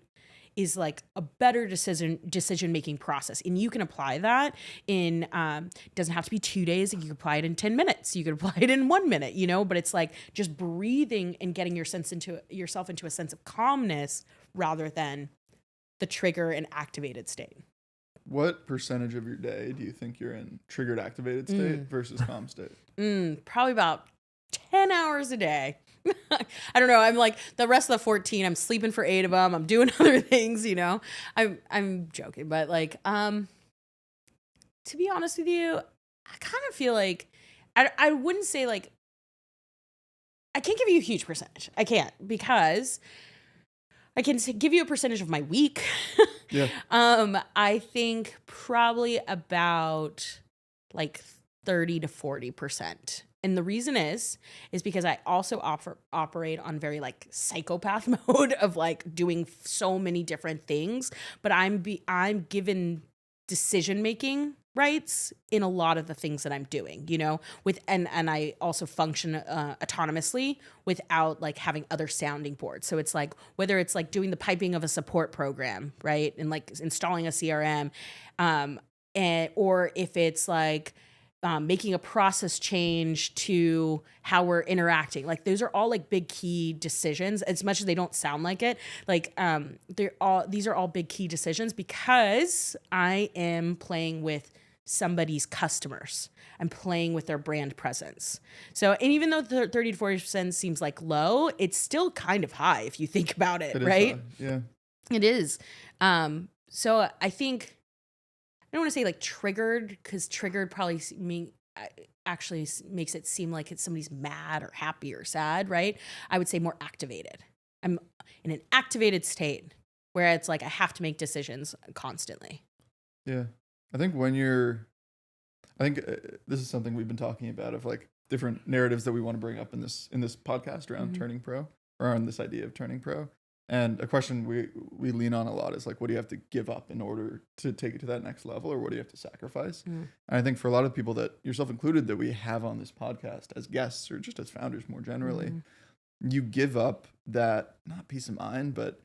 Speaker 1: is like a better decision making process. And you can apply that in, doesn't have to be 2 days. You can apply it in 10 minutes. You can apply it in 1 minute, you know, but it's like just breathing and getting yourself into a sense of calmness rather than the trigger and activated state.
Speaker 4: What percentage of your day do you think you're in triggered activated state versus calm state?
Speaker 1: Probably about 10 hours a day. I don't know. I'm like the rest of the 14, I'm sleeping for 8 of them. I'm doing other things, you know. I'm joking, but like, to be honest with you, I kind of feel like I wouldn't say like, I can't give you a huge percentage. I can't, because I can give you a percentage of my week. Yeah. I think probably about like 30 to 40%. And the reason is because I also operate on very like psychopath mode of like doing so many different things, but I'm given decision-making rights in a lot of the things that I'm doing, you know, and I also function autonomously without like having other sounding boards. So it's like, whether it's like doing the piping of a support program, right? And like installing a CRM, or if it's like, making a process change to how we're interacting. Like those are all like big key decisions, as much as they don't sound like it. Like these are all big key decisions because I am playing with somebody's customers. I'm playing with their brand presence. So, and even though the 30 to 40% seems like low, it's still kind of high if you think about it, right?
Speaker 4: Yeah.
Speaker 1: It is. So I think, I don't want to say like triggered, because triggered probably actually makes it seem like it's somebody's mad or happy or sad, right? I would say more activated. I'm in an activated state where it's like I have to make decisions constantly.
Speaker 4: Yeah. I think this is something we've been talking about, of like different narratives that we want to bring up in this podcast around turning pro, or on this idea of turning pro. And a question we lean on a lot is like, what do you have to give up in order to take it to that next level, or what do you have to sacrifice? And I think for a lot of people, that yourself included, that we have on this podcast as guests or just as founders more generally, you give up that, not peace of mind, but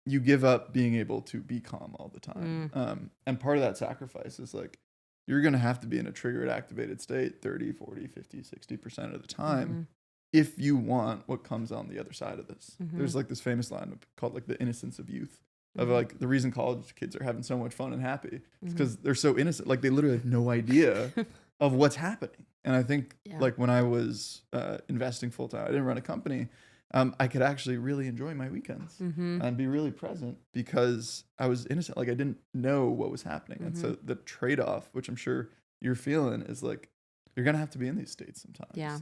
Speaker 4: you give up being able to be calm all the time. And part of that sacrifice is like, you're going to have to be in a triggered, activated state 30, 40, 50, 60% of the time if you want what comes on the other side of this. There's like this famous line called like the innocence of youth, of like the reason college kids are having so much fun and happy is because they're so innocent. Like they literally have no idea of what's happening. And I think like when I was investing full time, I didn't run a company. I could actually really enjoy my weekends and be really present because I was innocent. Like I didn't know what was happening. And so the trade-off, which I'm sure you're feeling, is like, you're going to have to be in these states sometimes.
Speaker 1: Yeah.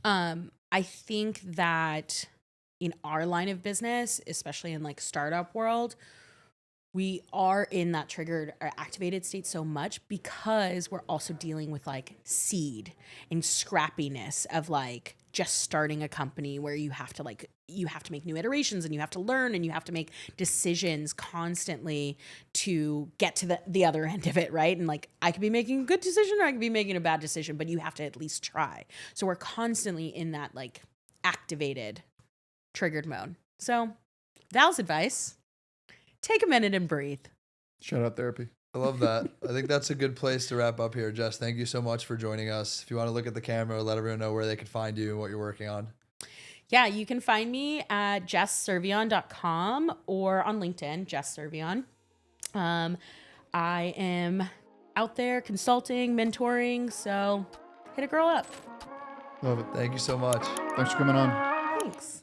Speaker 4: And
Speaker 1: I think that in our line of business, especially in like startup world, we are in that triggered or activated state so much because we're also dealing with like seed and scrappiness of like just starting a company where you have to make new iterations and you have to learn and you have to make decisions constantly to get to the other end of it, right? And like I could be making a good decision or I could be making a bad decision, but you have to at least try. So we're constantly in that like activated, triggered mode. So Val's advice: take a minute and breathe.
Speaker 4: shout out therapy.
Speaker 3: I love that. I think that's a good place to wrap up here. Jess, thank you so much for joining us. If you want to look at the camera, let everyone know where they can find you and what you're working on.
Speaker 1: Yeah, you can find me at jesscervellon.com or on LinkedIn, Jess Cervellon. I am out there consulting, mentoring, so hit a girl up.
Speaker 4: Love it.
Speaker 3: Thank you so much.
Speaker 4: Thanks for coming on.
Speaker 1: Thanks.